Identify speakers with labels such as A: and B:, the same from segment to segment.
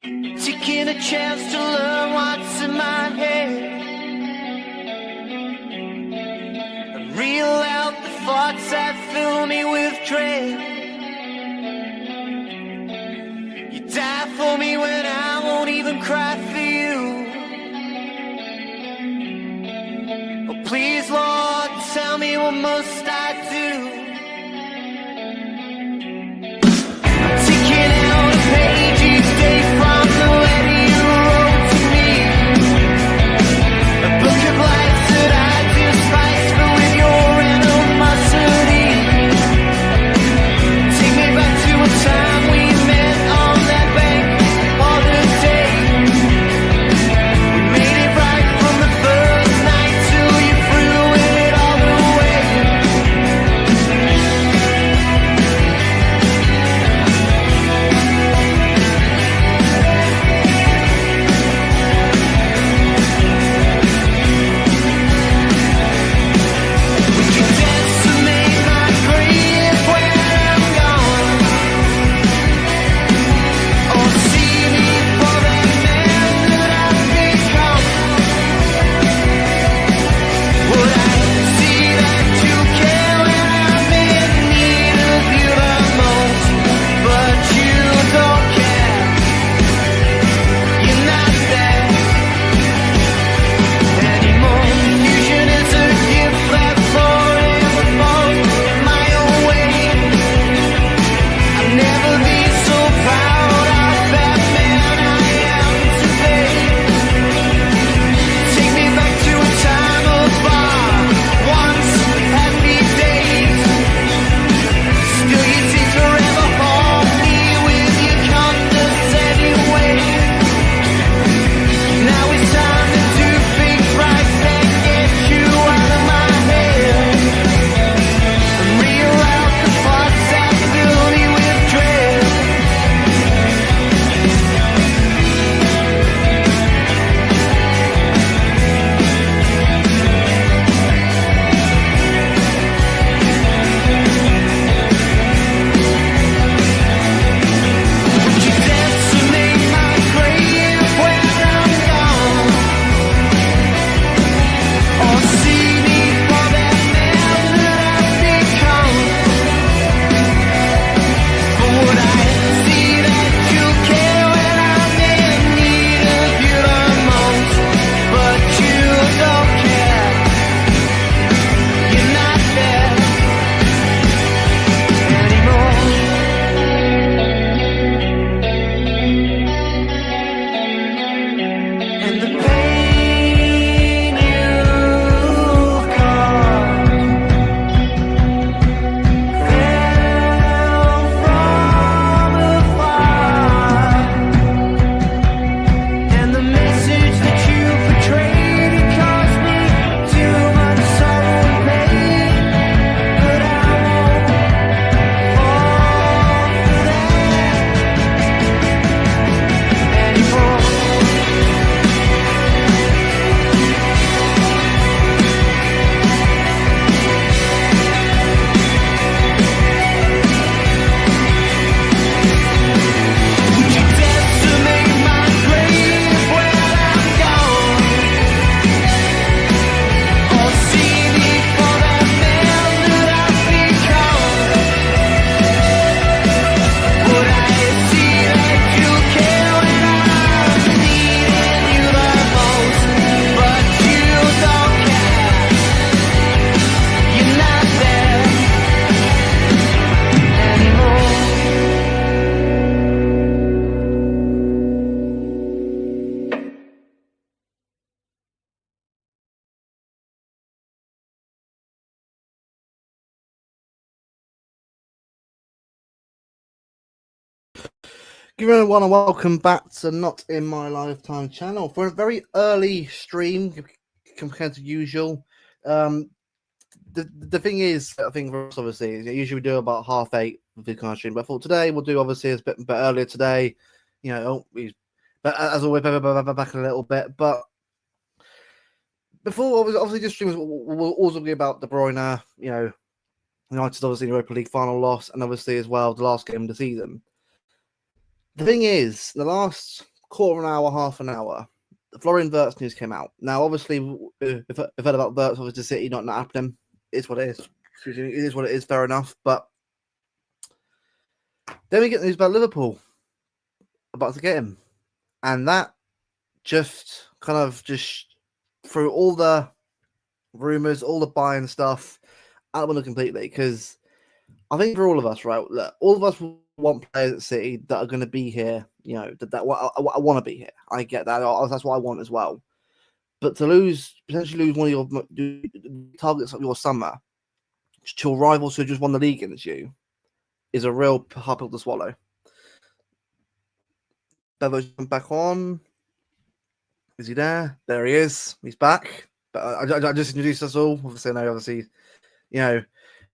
A: Taking a chance to learn what's in my head and reel out the thoughts that fill me with dread. You die for me when I won't even cry for you. Oh, please, Lord, tell me what must I do? I'm taking out a page each day from the letter you wrote to me. A book of lies that I despise, but with your animosity. Take me back to a time we met on that bank all the day. We made it right from the first night till you threw it all away. We can dance to make my grave when I'm gone. Or see me for that man that I've become. Would I see that you care when I'm in need of you the most? But you don't care. You're not there anymore. Confusion is a gift that forever falls in my own way. I'll never be so proud of that man I am today. Take me back to a time of our once happy days. Still you seem to ever haunt me with your condescending ways. Now it's time to do things right and get you out of my head and reel out the thoughts that fill me with dread. Would you dance to make my grave when I'm gone? Or see me for that man that I've become? Or would I see that you care when I'm in need of you the most? But you don't care. You're not there anymore. And the pain you've caused fell from afar, and the message that you portrayed, it caused me too much sorrow and pain. But I won't fall for that anymore. Would you dance to make my grave when I'm gone? Or see me for that man that I've become? Would I see that you care when I'm needing you the most? But you don't care. You're not there anymore.
B: Give everyone a welcome back to Not In My Lifetime channel for a very early stream compared to usual. The thing is, I think for us, obviously, is usually we do about 8:30 for this kind of stream, but I thought today we'll do obviously a bit earlier today. You know, but as always, back a little bit. But before, obviously, this stream will also be about De Bruyne. You know, United obviously in the Europa League final loss, and obviously as well the last game of the season. The thing is, the last quarter of an hour, half an hour, the Florian Wirtz news came out. Now, obviously, if I've heard about Wirtz, obviously, City not happening. It's what it is. Excuse me, it is what it is. Fair enough. But then we get news about Liverpool about to get him, and that just kind of just threw all the rumors, all the buying stuff out the window completely. Because I think for all of us, right, look, all of us want players at City that are going to be here. You know, I want to be here. I get that. That's what I want as well. But to potentially lose one of your targets of your summer to rivals who just won the league against you is a real hard pill to swallow. Bevo's back on. Is he there? There he is. He's back. But I just introduced us all. Obviously, you know,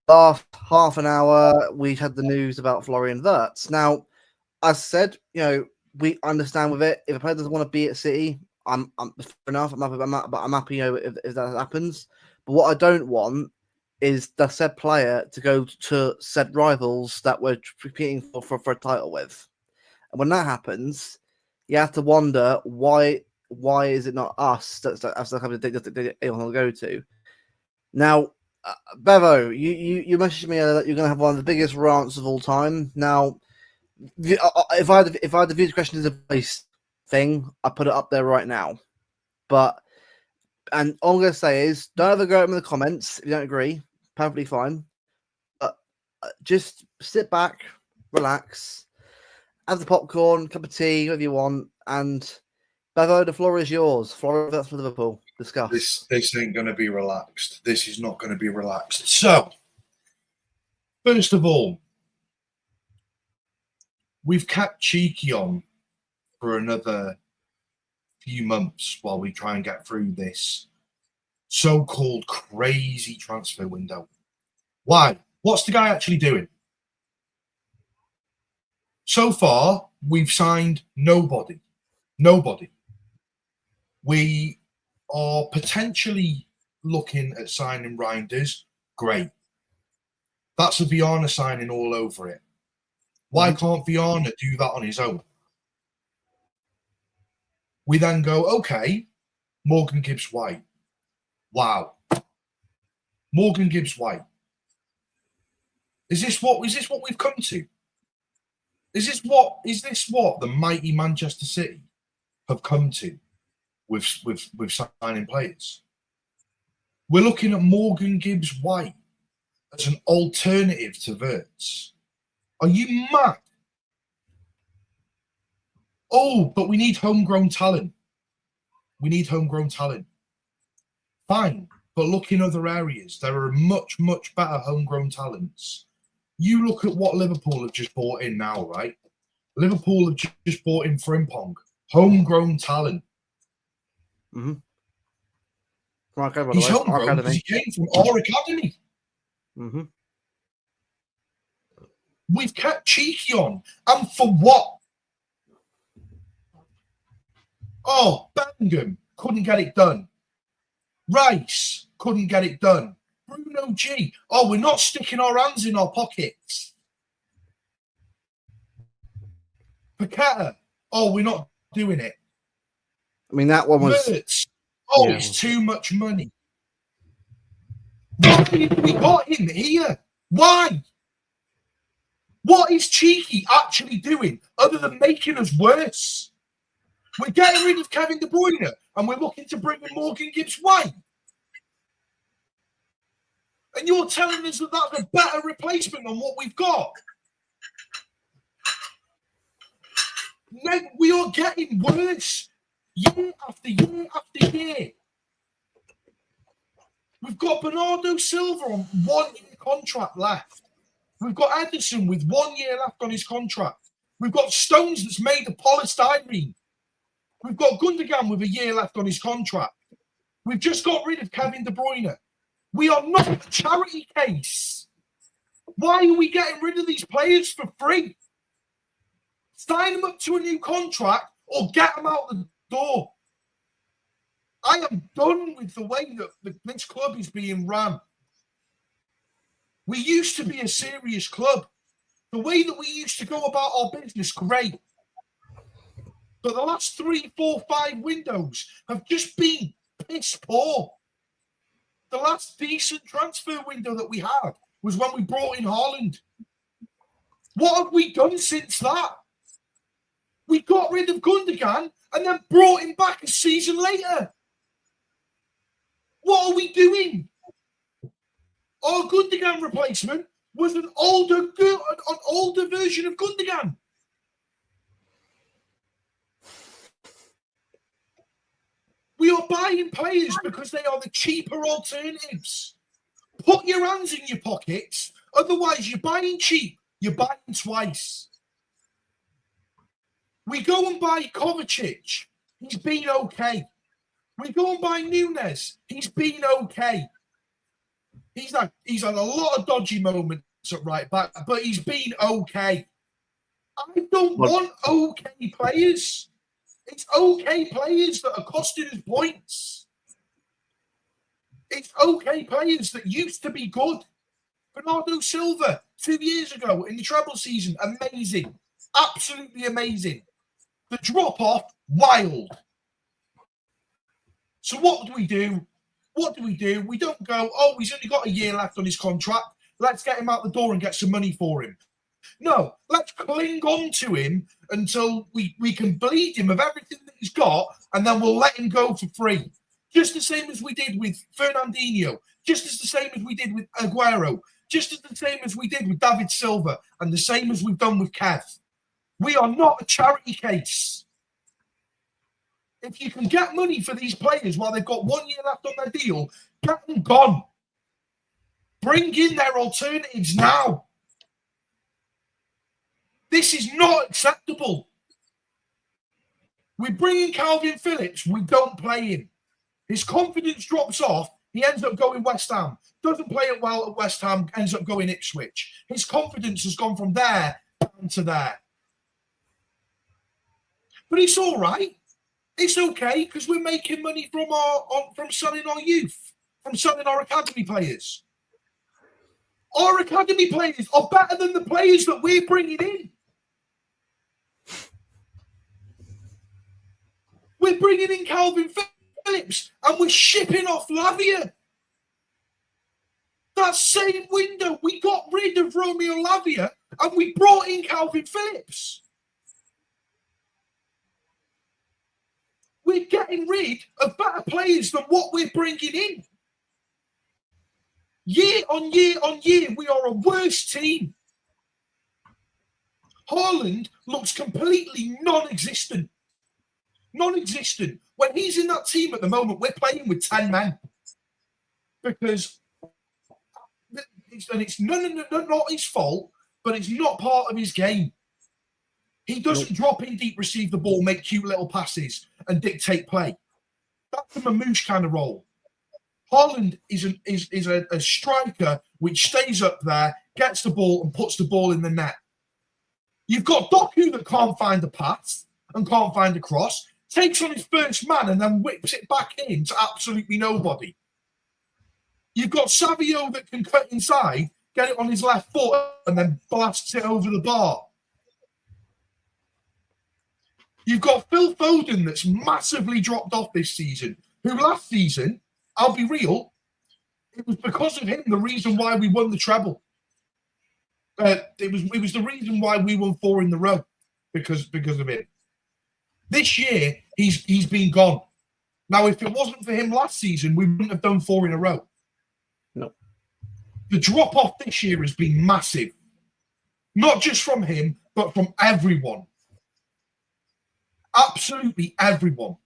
B: last half an hour we had the news about Florian Wirtz. Now, as said, you know, we understand with it. If a player doesn't want to be at City, I'm fair enough. I'm happy, you know, if that happens. But what I don't want is the said player to go to said rivals that we're competing for a title with. And when that happens, you have to wonder why is it not us that's the company that they want to go to. Now, Bevo, you messaged me that you're going to have one of the biggest rants of all time. Now, if I had the views questions of place thing, I put it up there right now. And all I'm going to say is, don't ever go at me in the comments if you don't agree. Perfectly fine. But just sit back, relax, have the popcorn, cup of tea, whatever you want, and Bevo, the floor is yours. Floor that's for Liverpool. Discuss.
C: This ain't going to be relaxed. This is not going to be relaxed. So, first of all, we've kept Cheeky on for another few months while we try and get through this so-called crazy transfer window. Why? What's the guy actually doing? So far, we've signed nobody. Nobody. We are potentially looking at signing Reinders. Great. That's a Viana signing all over it. Why can't Viana do that on his own? We then go, okay, Morgan Gibbs-White. Wow. Morgan Gibbs-White. Is this what we've come to? Is this what the mighty Manchester City have come to with signing players? We're looking at Morgan Gibbs-White as an alternative to Wirtz. Are you mad? Oh, but we need homegrown talent. We need homegrown talent. Fine, but look in other areas. There are much, much better homegrown talents. You look at what Liverpool have just bought in now, right? Liverpool have just bought in Frimpong. Homegrown talent.
B: Mm-hmm. Okay,
C: he's homegrown because he came from our academy.
B: Mm-hmm.
C: We've kept Cheeky on. And for what? Oh, Bellingham couldn't get it done. Rice couldn't get it done. Bruno G. Oh, we're not sticking our hands in our pockets. Paqueta. Oh, we're not doing it.
B: I mean, that one was...
C: Wirtz. Oh, yeah. It's too much money. Why did we got him here? Why? What is Cheeky actually doing other than making us worse? We're getting rid of Kevin De Bruyne and we're looking to bring in Morgan Gibbs-White. And you're telling us that that's a better replacement than what we've got. We are getting worse year after year after year. We've got Bernardo Silva on 1 year contract left. We've got Edison with 1 year left on his contract. We've got Stones that's made of polystyrene. We've got Gundogan with a year left on his contract. We've just got rid of Kevin De Bruyne. We are not a charity case. Why are we getting rid of these players for free? Sign them up to a new contract or get them out the door. I am done with the way that this club is being run. We used to be a serious club. The way that we used to go about our business, great. But the last 3, 4, 5 windows have just been piss poor. The last decent transfer window that we had was when we brought in Haaland. What have we done since that? We got rid of Gundogan and then brought him back a season later. What are we doing? Our Gundogan replacement was an older version of Gundogan. We are buying players because they are the cheaper alternatives. Put your hands in your pockets. Otherwise, you're buying cheap. You're buying twice. We go and buy Kovacic. He's been okay. We go and buy Nunes. He's been okay. He's had a lot of dodgy moments at right back, but he's been okay. I don't want okay players. It's okay players that are costing us points. It's okay players that used to be good. Bernardo Silva, 2 years ago in the treble season, amazing. Absolutely amazing. The drop-off, wild. So what do we do? What do? We don't go, oh, he's only got a year left on his contract. Let's get him out the door and get some money for him. No, let's cling on to him until we can bleed him of everything that he's got, and then we'll let him go for free. Just the same as we did with Fernandinho. Just as the same as we did with Aguero. Just as the same as we did with David Silva. And the same as we've done with Kev. We are not a charity case. If you can get money for these players while they've got 1 year left on their deal, get them gone. Bring in their alternatives now. This is not acceptable. We bring in Calvin Phillips, we don't play him. His confidence drops off, he ends up going West Ham. Doesn't play it well at West Ham, ends up going Ipswich. His confidence has gone from there down to there. But it's all right. It's okay because we're making money from selling our youth, from selling our academy players. Our academy players are better than the players that we're bringing in. We're bringing in Calvin Phillips and we're shipping off Lavia. That same window, we got rid of Romeo Lavia and we brought in Calvin Phillips. We're getting rid of better players than what we're bringing in. Year on year on year, we are a worse team. Haaland looks completely non-existent. Non-existent. When he's in that team at the moment, we're playing with 10 men. Because, and it's not his fault, but it's not part of his game. He doesn't drop in deep, receive the ball, make cute little passes, and dictate play. That's a Mamouche kind of role. Haaland is a striker which stays up there, gets the ball, and puts the ball in the net. You've got Doku that can't find the pass and can't find the cross, takes on his first man, and then whips it back in to absolutely nobody. You've got Savio that can cut inside, get it on his left foot, and then blasts it over the bar. You've got Phil Foden that's massively dropped off this season, who last season, I'll be real, it was because of him the reason why we won the treble. It was the reason why we won 4 in a row because of him. This year, he's been gone. Now, if it wasn't for him last season, we wouldn't have done 4 in a row.
B: No.
C: The drop-off this year has been massive. Not just from him, but from everyone. Absolutely everyone.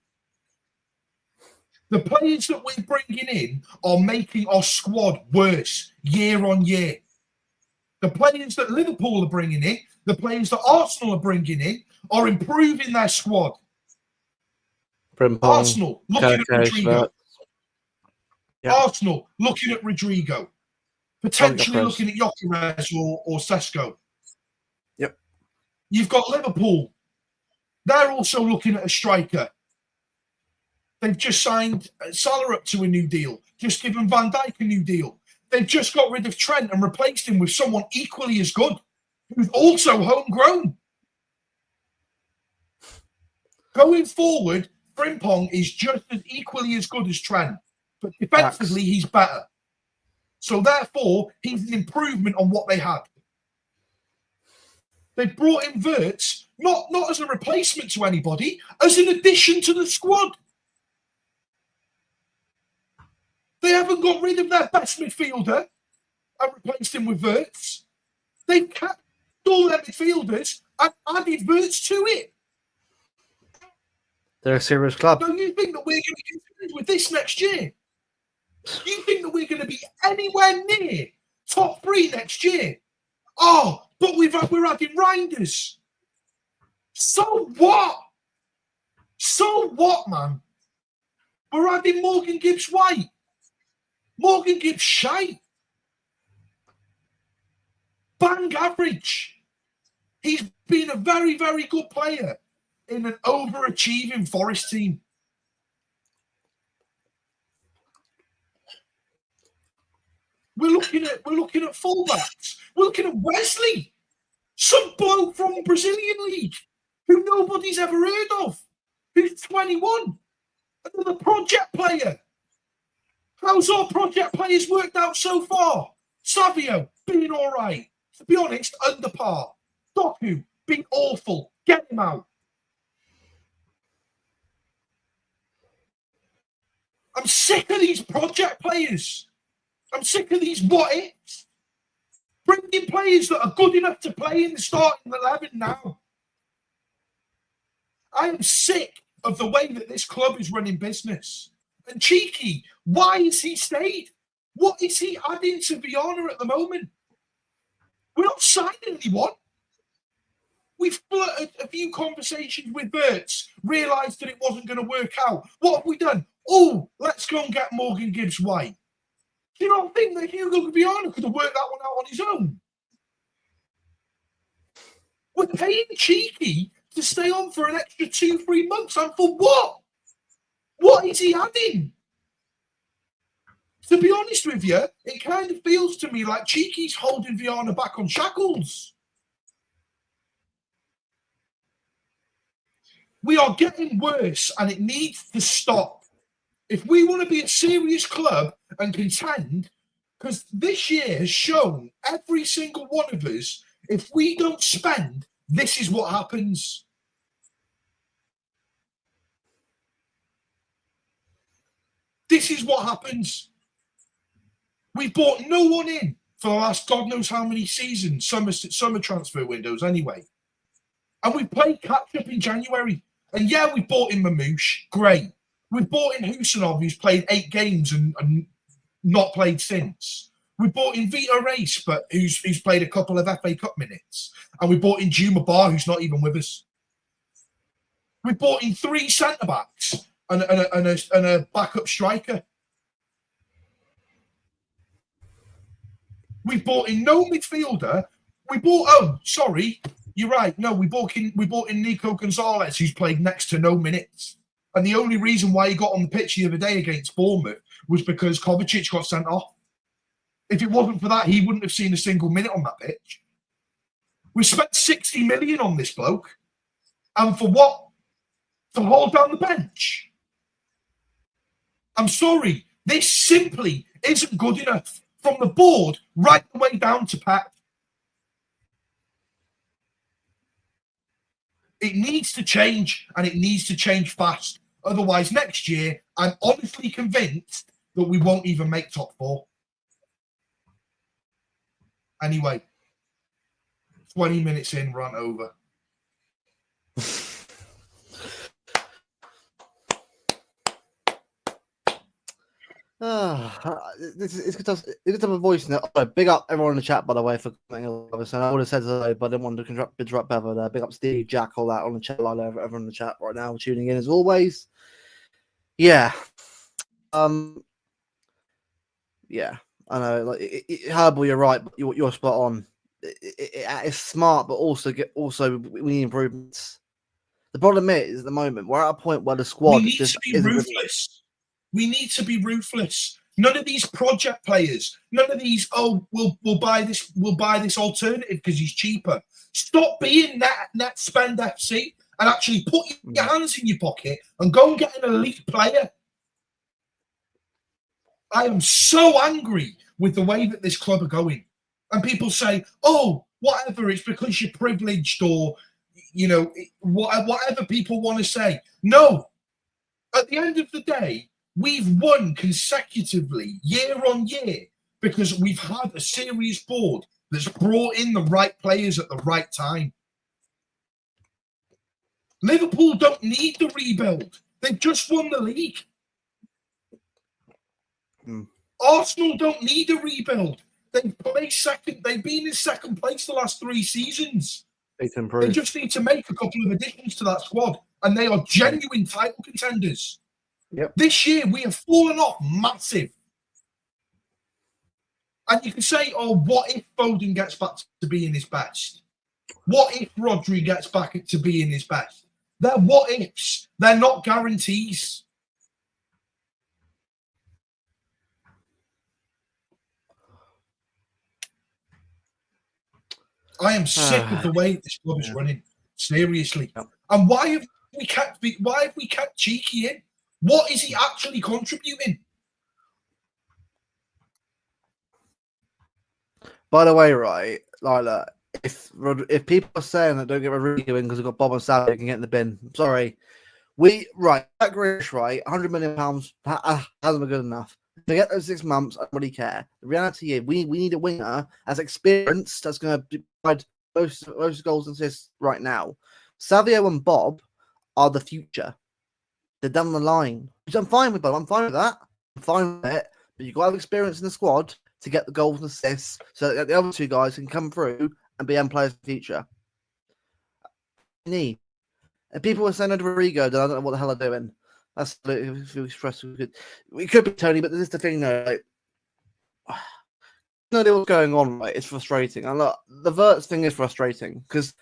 C: The players that we're bringing in are making our squad worse year on year. The players that Liverpool are bringing in, the players that Arsenal are bringing in, are improving their squad. Arsenal looking at Rodrigo.
B: Yeah.
C: Arsenal looking at Rodrigo. Potentially looking at Gyökeres or Sesko.
B: Yep.
C: You've got Liverpool. They're also looking at a striker. They've just signed Salah up to a new deal. Just given Van Dijk a new deal. They've just got rid of Trent and replaced him with someone equally as good, who's also homegrown. Going forward, Frimpong is just as equally as good as Trent, but defensively he's better. So therefore, he's an improvement on what they had. They brought in Wirtz not as a replacement to anybody, as an addition to the squad. They haven't got rid of their best midfielder and replaced him with Wirtz. They've kept all their midfielders and added Wirtz to it.
B: They're a serious club.
C: Don't you think that we're going to be concerned with this next year? Do you think that we're going to be anywhere near top 3 next year? Oh, but we're adding Reinders. So what? So what, man? We're adding Morgan Gibbs-White. Morgan Gibbs shite. Bang average. He's been a very, very good player in an overachieving Forest team. We're looking at fullbacks. We're looking at Wesley, some bloke from the Brazilian league who nobody's ever heard of, who's 21, another project player. How's our project players worked out so far? Savio, been all right. To be honest, under par. Doku, been awful. Get him out. I'm sick of these project players. I'm sick of these what-ifs. Bring in players that are good enough to play in the starting 11 now. I am sick of the way that this club is running business. And Cheeky, why has he stayed? What is he adding to Viana at the moment? We're not signing anyone. We've flirted a few conversations with Wirtz, realised that it wasn't going to work out. What have we done? Oh, let's go and get Morgan Gibbs-White. Do you not think that Hugo Viana could have worked that one out on his own? We're paying Cheeky to stay on for an extra 2-3 months, and for what? What is he adding? To be honest with you, it kind of feels to me like Cheeky's holding Viana back on shackles. We are getting worse, and it needs to stop. If we want to be a serious club and contend, because this year has shown every single one of us, if we don't spend, this is what happens. This is what happens. We've bought no one in for the last God knows how many seasons, summer transfer windows anyway. And we played catch-up in January. And yeah, we bought in Mamouche. Great. We bought in Husanov, who's played 8 games and not played since. We bought in Vito Race, but who's played a couple of FA Cup minutes. And we bought in Juma Bar, who's not even with us. We bought in 3 centre-backs and a backup striker. We bought in no midfielder. You're right. No, we bought in Nico Gonzalez, who's played next to no minutes. And the only reason why he got on the pitch the other day against Bournemouth was because Kovacic got sent off. If it wasn't for that, he wouldn't have seen a single minute on that pitch. We spent 60 million on this bloke. And for what? To hold down the bench. I'm sorry. This simply isn't good enough. From the board right the way down to Pep. It needs to change, and it needs to change fast. Otherwise, next year, I'm honestly convinced that we won't even make top 4. Anyway, 20 minutes in, rant over.
B: It's good to have a voice in it. Oh, big up everyone in the chat, by the way, for commenting. Obviously, I would have said so, but I didn't want to interrupt Bevo there. Big up Steve, Jack, all that on the chat line. Everyone in the chat right now tuning in as always. Yeah. Yeah, I know. Like, Herbal, you're right. But you're spot on. It's smart, but also we need improvements. The problem is, at the moment, we're at a point where the squad
C: we need to be ruthless. We need to be ruthless. None of these project players, none of these, we'll buy this alternative because he's cheaper. Stop being net spend FC and actually put your hands in your pocket and go and get an elite player. I am so angry with the way that this club are going. And people say, oh, whatever, it's because you're privileged or, whatever people want to say. No. At the end of the day, we've won consecutively year on year because we've had a serious board that's brought in the right players at the right time. Liverpool don't need the rebuild. They've just won the league. Arsenal don't need a rebuild. They've placed second. They've been in second place the last 3 seasons. They just need to make a couple of additions to that squad, and they are genuine title contenders.
B: Yep.
C: This year, we have fallen off massive. And you can say, oh, what if Foden gets back to being his best? What if Rodri gets back to being his best? They're what ifs. They're not guarantees. I am sick of the way this club is running. Seriously. Yep. And why have we kept Cheeky in? What is he actually contributing?
B: By the way, right, Lila, if people are saying that don't get Rodrigo in because we've got Bob and Salah can get in the bin, I'm sorry. That Grealish, right, £100 million hasn't been good enough. To get those 6 months, I don't really care. The reality is we need a winger as experienced that's going to provide most goals and assists right now. Savio and Bob are the future. They're down the line, which I'm fine with, Bob. I'm fine with that. I'm fine with it. But you've got to have experience in the squad to get the goals and assists so that the other 2 guys can come through and be end players in the future. Need. And people were saying Rodrigo, then I don't know what the hell they're doing. That's really stressful. We could be Tony, but this is the thing, though. Like, no idea what's going on. Right, it's frustrating. And look, the Verts thing is frustrating because,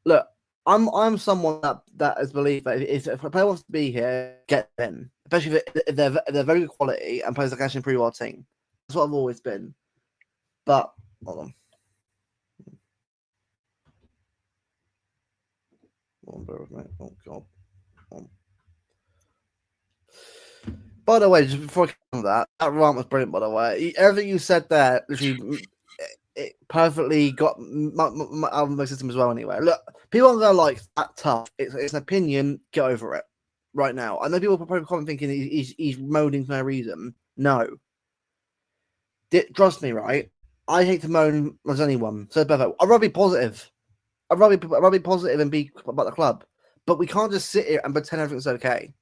B: look, I'm someone that has believed that if a player wants to be here, get in. Especially if they're very good quality and players that can actually improve our team. That's what I've always been. But hold on. Oh God. By the way, just before I come to that rant was brilliant, by the way. Everything you said there, literally, it perfectly got my system as well anyway. Look, people aren't going to like that tough. It's an opinion. Get over it right now. I know people are probably thinking he's moaning for no reason. No. Trust me, right? I hate to moan as anyone. So, Bevo, I'd rather be positive. I'd rather be positive and be about the club. But we can't just sit here and pretend everything's okay.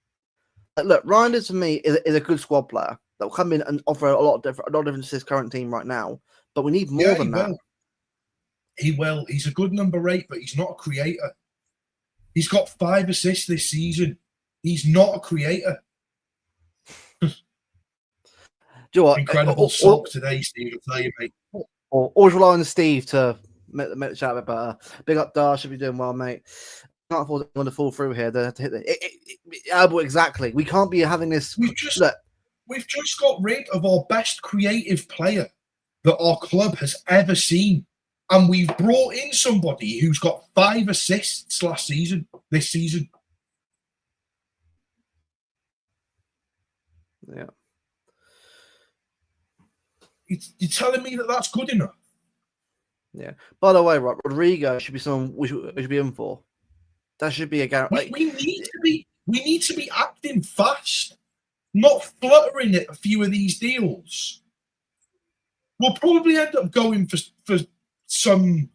B: Look, Reinders for me is a good squad player that will come in and offer a lot of different to his current team right now. But we need more than that.
C: He will. He's a good number 8, but he's not a creator. He's got 5 assists this season. He's not a creator.
B: Do you know what?
C: Incredible sock today, Steve. I'll tell you, mate.
B: Always rely on Steve to make the chat a bit better. Big up, Dash. If you're doing well, mate. Can't afford anyone to fall through here. They have to hit exactly. We can't be having this.
C: We've just got rid of our best creative player that our club has ever seen, and we've brought in somebody who's got 5 assists this season.
B: Yeah.
C: You're telling me that that's good enough?
B: Yeah. By the way, Rodrigo should be someone we should be in for. That should be a guarantee.
C: We need to be acting fast, not fluttering at a few of these deals. We'll probably end up going for some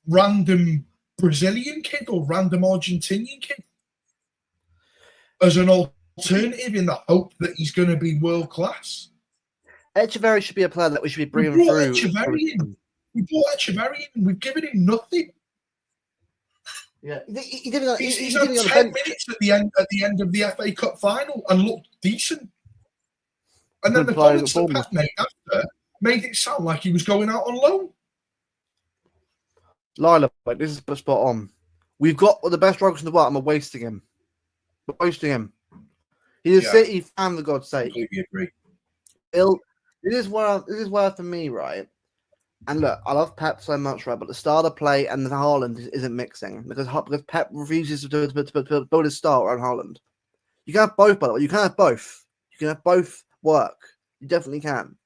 C: random Brazilian kid or random Argentinian kid as an alternative in the hope that he's going to be world class.
B: Echeverri should be a player that we should be bringing through.
C: We brought Echeverri in. We've given him nothing.
B: Yeah,
C: he's had 10 minutes at the end of the FA Cup final and looked decent. And then the comments that Pat made after made it sound like he was going out on loan.
B: Lila, this is spot on. We've got the best strikers in the world and we're wasting him. He's a City fan, for God's sake.
C: I completely agree.
B: This is where for me, right? And look, I love Pep so much, right? But the style of play and the Haaland isn't mixing because Pep refuses to build his style around Haaland. You can have both, by the way. You can have both. You can have both work. You definitely can.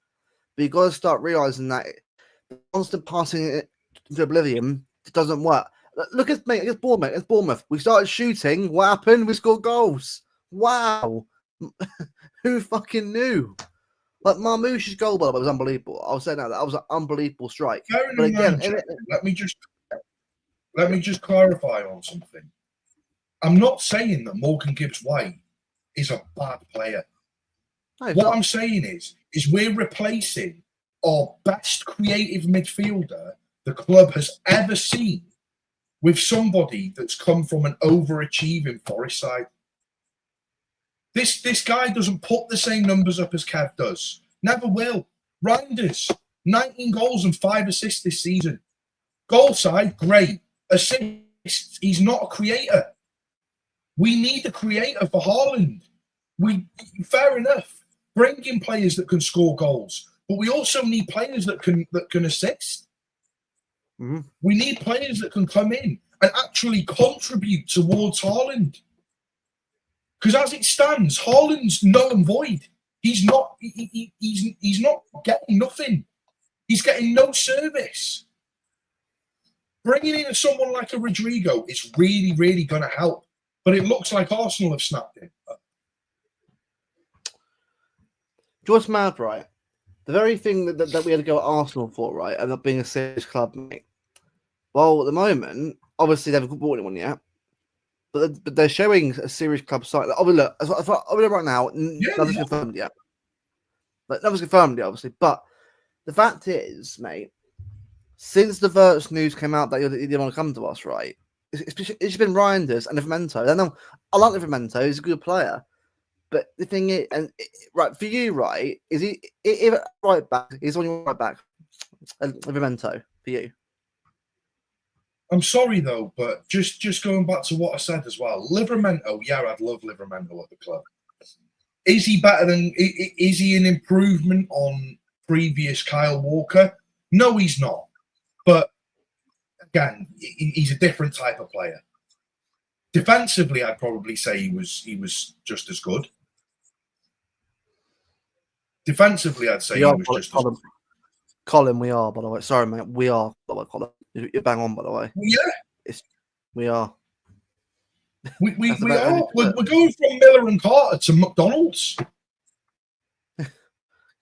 B: But you've got to start realizing that the constant passing it to oblivion doesn't work. Look at mate, it's Bournemouth. It's Bournemouth. We started shooting. What happened? We scored goals. Wow. Who fucking knew? Like Marmoush's goal, by the way, was unbelievable. I was saying that was an unbelievable strike. But again,
C: let me just clarify on something. I'm not saying that Morgan Gibbs White is a bad player.
B: No,
C: what I'm saying is we're replacing our best creative midfielder the club has ever seen with somebody that's come from an overachieving Forest side. This guy doesn't put the same numbers up as Kev does. Never will. Reinders, 19 goals and 5 assists this season. Goal side, great. Assists, he's not a creator. We need a creator for Haaland. Fair enough. Bring in players that can score goals, but we also need players that can assist.
B: Mm-hmm.
C: We need players that can come in and actually contribute towards Haaland. Because as it stands, Haaland's null and void. He's not getting nothing. He's getting no service. Bringing in someone like a Rodrigo is really, really going to help. But it looks like Arsenal have snapped it.
B: Just mad, right? The very thing that we had to go at Arsenal for, right, and not being a serious club, mate. Well, at the moment, obviously they haven't bought anyone yet. But they're showing a serious club site. Like, look, right now, nothing's confirmed yet. Like, nothing's confirmed yet, obviously. But the fact is, mate, since the Verts news came out that you didn't want to come to us, right? It's been Reinders and Livramento. I like Livramento. He's a good player. But the thing is, right, for you, right, is he right back? He's on your right back. Livramento, for you.
C: I'm sorry though, but just going back to what I said as well, Livramento, yeah, I'd love Livramento at the club. Is he better than? Is he an improvement on previous Kyle Walker? No, he's not. But again, he's a different type of player. Defensively, I'd probably say he was just as good. Defensively, I'd say he was just as good.
B: Colin, we are, by the way. Sorry, mate. We are, by the way, Colin. You're bang on, by the way.
C: Yeah.
B: We are.
C: We are. We're going from Miller and Carter to McDonald's.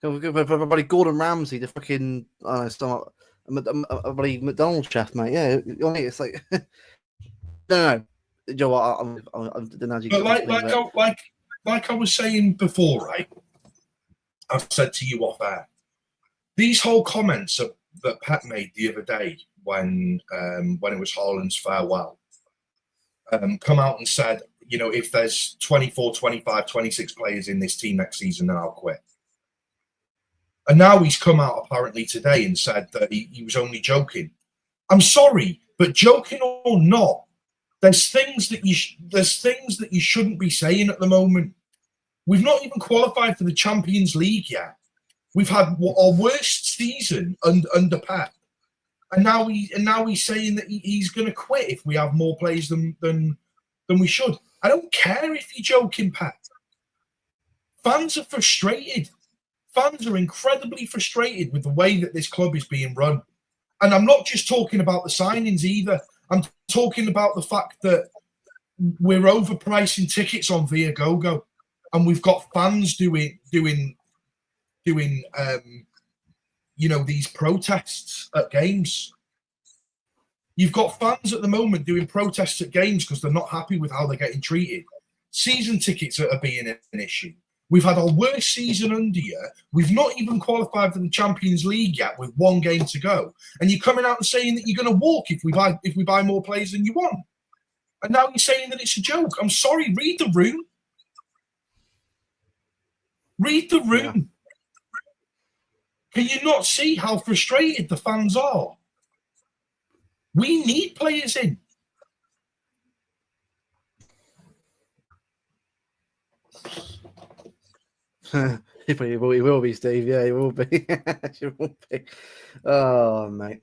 B: Everybody, Gordon Ramsay, the fucking, I don't know, a bloody McDonald's chef, mate. Yeah, it's like, no. You know what?
C: Like I was saying before, right? I've said to you off air. These whole comments that Pat made the other day when it was Haaland's farewell, come out and said, you know, if there's 24, 25, 26 players in this team next season, then I'll quit. And now he's come out apparently today and said that he was only joking. I'm sorry, but joking or not, there's things that you shouldn't be saying at the moment. We've not even qualified for the Champions League yet. We've had our worst season under Pep, and now he's saying that he's going to quit if we have more players than we should. I don't care if you're joking, Pep. Fans are frustrated. Fans are incredibly frustrated with the way that this club is being run, and I'm not just talking about the signings either. I'm talking about the fact that we're overpricing tickets on Viagogo, and we've got fans doing these protests at games. You've got fans at the moment doing protests at games because they're not happy with how they're getting treated. Season tickets are being an issue. We've had our worst season under you. We've not even qualified for the Champions League yet with one game to go. And you're coming out and saying that you're going to walk if we buy more players than you want. And now you're saying that it's a joke. I'm sorry, read the room. Read the room. Yeah. Can you not see how frustrated the fans are? We need players in.
B: He will be, Steve. Yeah, he will be. He will be. Oh, mate.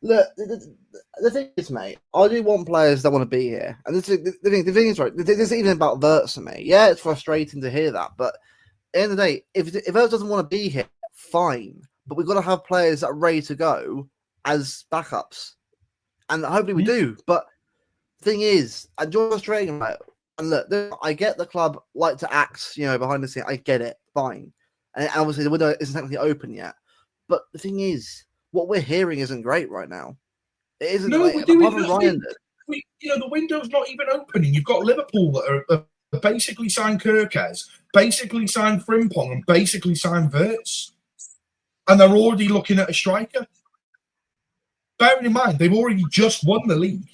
B: Look, the thing is, mate, I do want players that want to be here. And the thing is, right, this isn't even about Verts for me. Yeah, it's frustrating to hear that. But at the end of the day, if Verts doesn't want to be here, fine. But we've got to have players that are ready to go as backups. And hopefully we do. But the thing is, I enjoy frustrating, right? And look, I get the club like to act, behind the scene. I get it, fine. And obviously the window isn't technically open yet. But the thing is, what we're hearing isn't great right now. It isn't.
C: No,
B: like,
C: we're doing
B: apart from Ryan,
C: the window's not even opening. You've got Liverpool that are basically signed Kirkes, basically signed Frimpong, and basically signed Verts. And they're already looking at a striker. Bearing in mind, they've already just won the league.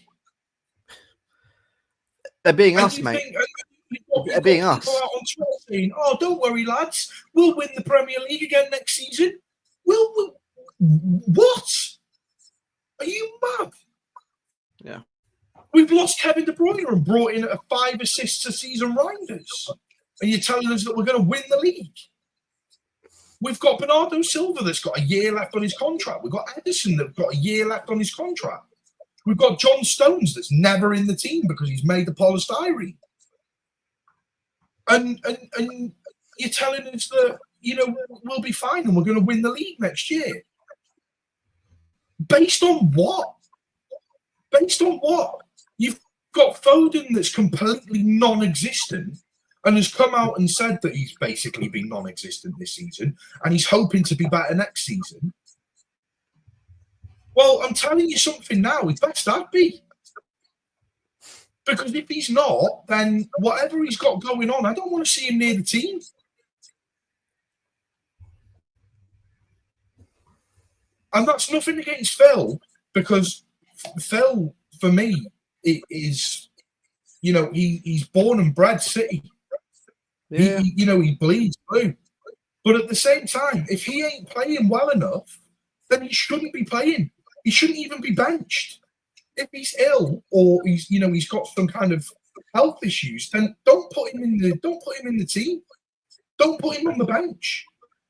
B: They're being us, mate. They're being us.
C: Out on Twitter saying, "Oh, don't worry, lads. We'll win the Premier League again next season." We'll what? Are you mad?
B: Yeah.
C: We've lost Kevin De Bruyne and brought in a 5 assists a season Reinders. And you're telling us that we're going to win the league? We've got Bernardo Silva that's got a year left on his contract. We've got Edison that's got a year left on his contract. We've got John Stones that's never in the team because he's made the polystyrene. And you're telling us that, we'll be fine and we're going to win the league next year. Based on what? Based on what? You've got Foden that's completely non-existent and has come out and said that he's basically been non-existent this season and he's hoping to be better next season. Well, I'm telling you something now. It's best I'd be. Because if he's not, then whatever he's got going on, I don't want to see him near the team. And that's nothing against Phil, because Phil, for me, is, he's born and bred City. Yeah. He bleeds blue. But at the same time, if he ain't playing well enough, then he shouldn't be playing. He shouldn't even be benched. If he's ill or he's got some kind of health issues, then don't put him in the team. Don't put him on the bench.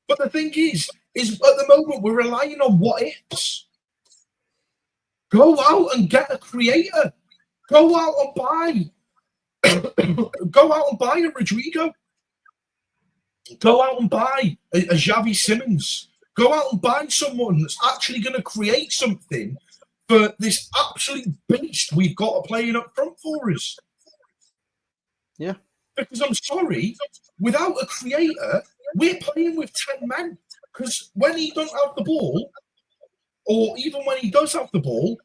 C: But the thing is at the moment we're relying on what ifs. Go out and get a creator. Go out and buy a Rodrigo. Go out and buy a Xavi Simons. Go out and buy someone that's actually going to create something for this absolute beast we've got playing up front for us.
B: Yeah.
C: Because I'm sorry, without a creator, we're playing with 10 men. Because when he don't have the ball, or even when he does have the ball,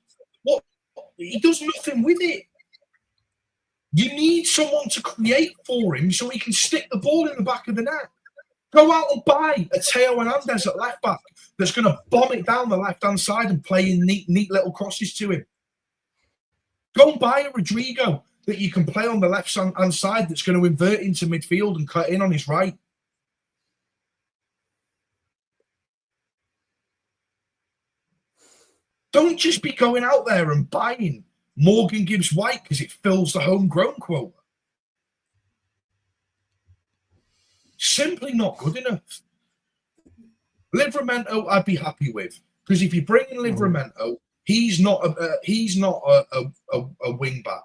C: he does nothing with it. You need someone to create for him so he can stick the ball in the back of the net. Go out and buy a Teo Hernandez at left back that's going to bomb it down the left-hand side and play in neat little crosses to him. Go and buy a Rodrigo that you can play on the left-hand side that's going to invert into midfield and cut in on his right. Don't just be going out there and buying Morgan Gibbs White because it fills the homegrown quota. Simply not good enough. Livramento, I'd be happy with, because if you bring in Livramento, he's not a wing back.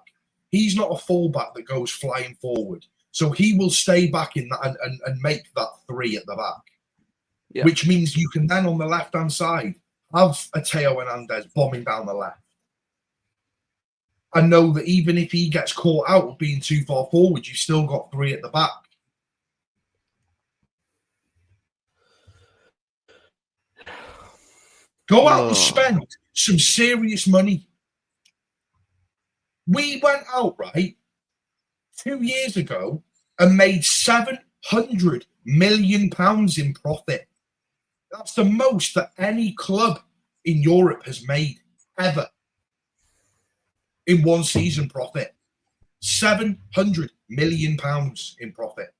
C: He's not a fullback that goes flying forward. So he will stay back in that and make that 3 at the back, which means you can then on the left hand side have a Teo Hernandez bombing down the left. And know that even if he gets caught out of being too far forward, you've still got 3 at the back. Go out and spend some serious money. We went out, 2 years ago and made £700 million in profit. That's the most that any club in Europe has made ever in one season profit. £700 million in profit.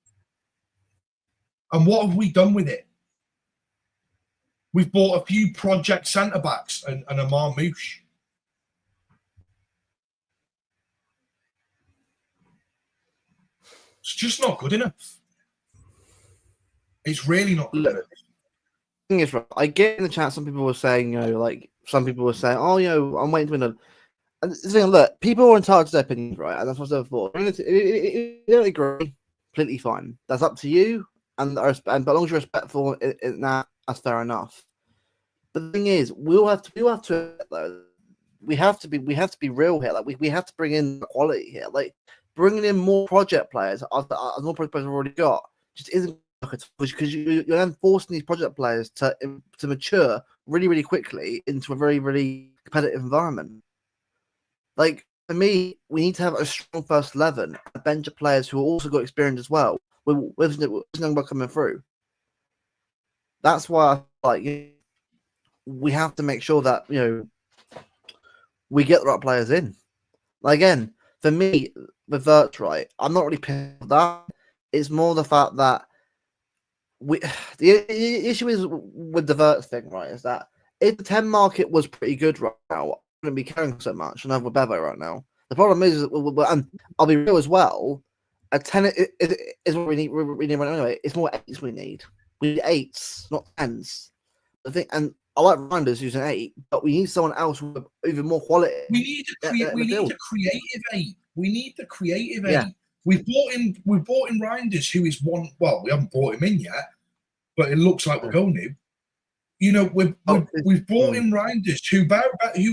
C: And what have we done with it? We've bought a few project centre-backs and a Marmouche. It's just not good enough. It's really not good.
B: Look, thing is, right, I get in the chat. Some people were saying, like some people were saying, "Oh, I'm waiting to win." And the thing, look, people are entitled to their opinions, right? And that's what I said before. If you don't agree, completely fine. That's up to you, and but as long as you're respectful in that, that's fair enough. But the thing is, we have to be real here. Like we have to bring in quality here. Like bringing in more project players, more project players we've already got, just isn't because you're then forcing these project players to mature really, really quickly into a very, really competitive environment. Like for me, we need to have a strong first 11, a bench of players who also got experience as well, with young buck coming through. That's why we have to make sure that we get the right players in. Like, again, for me, with Verts, right, I'm not really pissed at that. It's more the fact that the issue is with the Verts thing, right, is that if the 10 market was pretty good right now, I wouldn't be caring so much. And I'm with Bevo right now. The problem is, and I'll be real as well, a 10 is what we need right now anyway. It's more 8s we need. We need 8s, not 10s. I think, and I like Randers who's an 8, but we need someone else with even more quality.
C: We need a creative 8. We need the creative 8.
B: Yeah.
C: We've bought in Reinders, who is one. Well, we haven't brought him in yet, but it looks like we're going to. We've brought in Reinders, who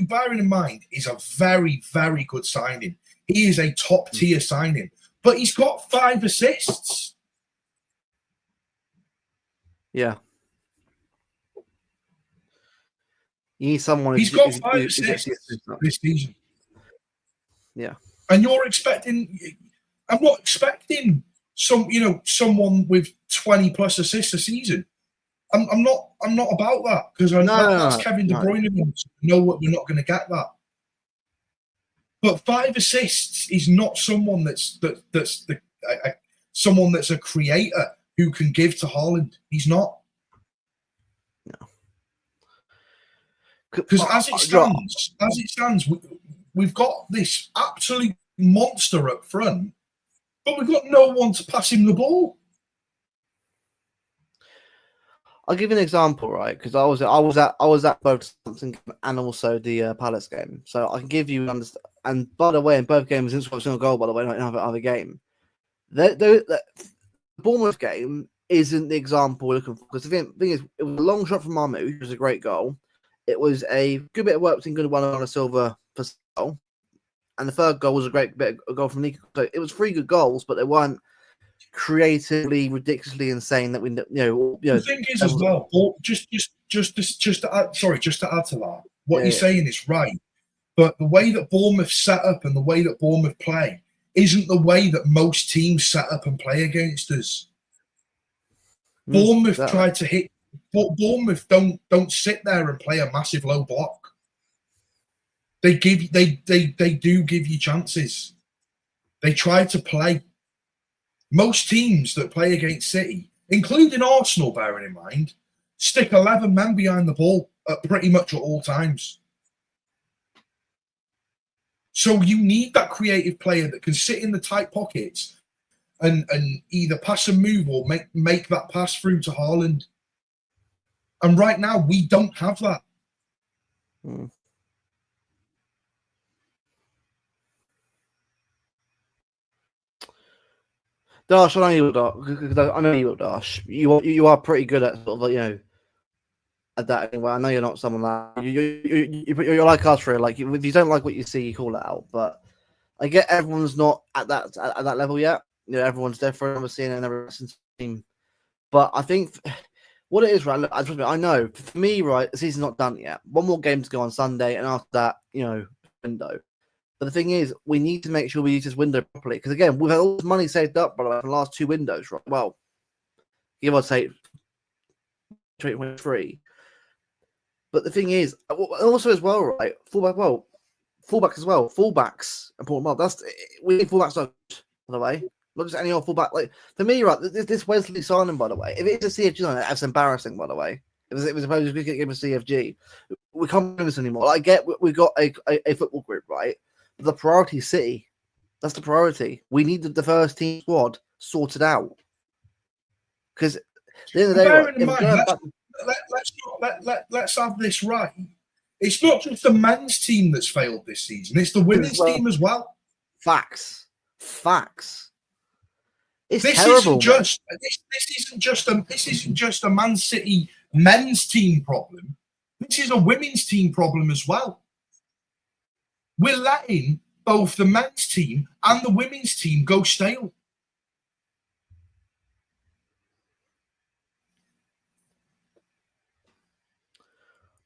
C: bearing in mind, is a very, very good signing. He is a top tier signing, but he's got 5 assists.
B: Yeah. You need someone.
C: He's got 5 assists this season.
B: Yeah.
C: And you're expecting. I'm not expecting someone with 20 plus assists a season. I'm not about that because that's Kevin De Bruyne. Know what we're not going to get that. But 5 assists is not someone that's someone that's a creator who can give to Haaland. He's not.
B: No.
C: Because as it stands, we've got this absolute monster up front, but we've got no one to pass him the ball.
B: I'll give you an example, right? Because I was at both Southampton and also the Palace game, so I can give you an understand. And by the way, in both games, since was a goal, by the way, not in other game. The Bournemouth game isn't the example we're looking for, because the thing is, it was a long shot from Marmouth, which was a great goal. It was a good bit of work between Gundogan and Silva for Sal, and the third goal was a great bit of goal from Nico. So it was 3 good goals, but they weren't creatively ridiculously insane that we
C: The thing is as well, just to add to that, what you're saying is right, but the way that Bournemouth set up and the way that Bournemouth play isn't the way that most teams set up and play against us. Bournemouth tried to hit, but Bournemouth don't sit there and play a massive low block. They do give you chances. They try to play. Most teams that play against City, including Arsenal, bearing in mind, stick 11 men behind the ball at pretty much at all times. So you need that creative player that can sit in the tight pockets and either pass and move or make that pass through to Haaland. And right now, we don't have that.
B: Dash, I know you will, Dash. You are pretty good at sort of at that anyway. I know you're not someone that you're like us, really. Like if you don't like what you see, you call it out. But I get everyone's not at that level yet. Everyone's different. We're seeing it in every team. But I think what it is, right? Look, I know for me, right, the season's not done yet. One more game to go on Sunday, and after that, window. But the thing is, we need to make sure we use this window properly. Because again, we've had all this money saved up, by the way, for the last 2 windows, right? Well, give or take 2023. But the thing is, also as well, right? Fullbacks as well. Fullbacks important. Well, we need fullbacks, by the way. Not just any old fullback. Like for me, right? This Wesley signing, by the way. If it's a CFG, that's embarrassing, by the way. It was supposed to give a CFG. We can't do this anymore. I get we've got a football group, right? But the priority is City. That's the priority. We need the first team squad sorted out. Because the end of the day,
C: Bearing
B: right,
C: in
B: if
C: mind,
B: going back,
C: let's have this right. It's not just the men's team that's failed this season; it's the women's team as well.
B: facts. It's
C: This
B: terrible.
C: isn't just this isn't just a Man City men's team problem. This is a women's team problem as well. We're letting both the men's team and the women's team go stale.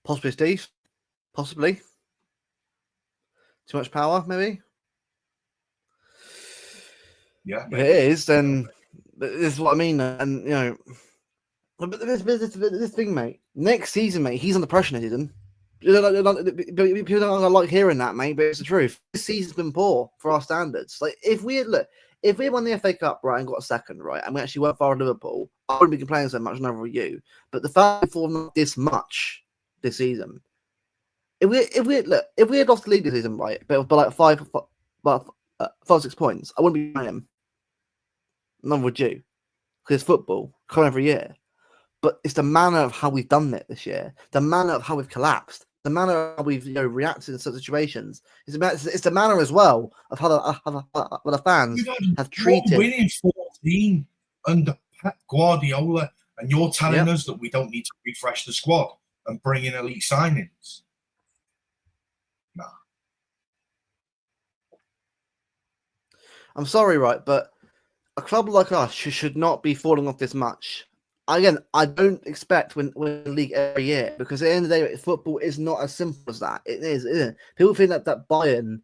B: Possibly, Steve. Possibly. Too much power, maybe.
C: Yeah.
B: If it is, then this is what I mean. And but this thing, mate. Next season, mate, he's under pressure next season. People don't like hearing that, mate, but it's the truth. This season's been poor for our standards. Like if we won the FA Cup, right, and got a second, right, and we actually went far at Liverpool, I wouldn't be complaining so much, never with you. But the fact for not this much this season, if we had lost the league this season, right, but like 5-6 points, I wouldn't be buying him. None would you, because football come every year. But it's the manner of how we've done it this year, the manner of how we've collapsed, the manner of how we've reacted in certain situations. It's the manner as well of how the fans have treated.
C: Winning 14 under Pep Guardiola, and you're telling us that we don't need to refresh the squad and bring in elite signings. Nah.
B: I'm sorry, right, but a club like us should not be falling off this much. Again, I don't expect win the league every year because at the end of the day, football is not as simple as that. It is, isn't it? People think that Bayern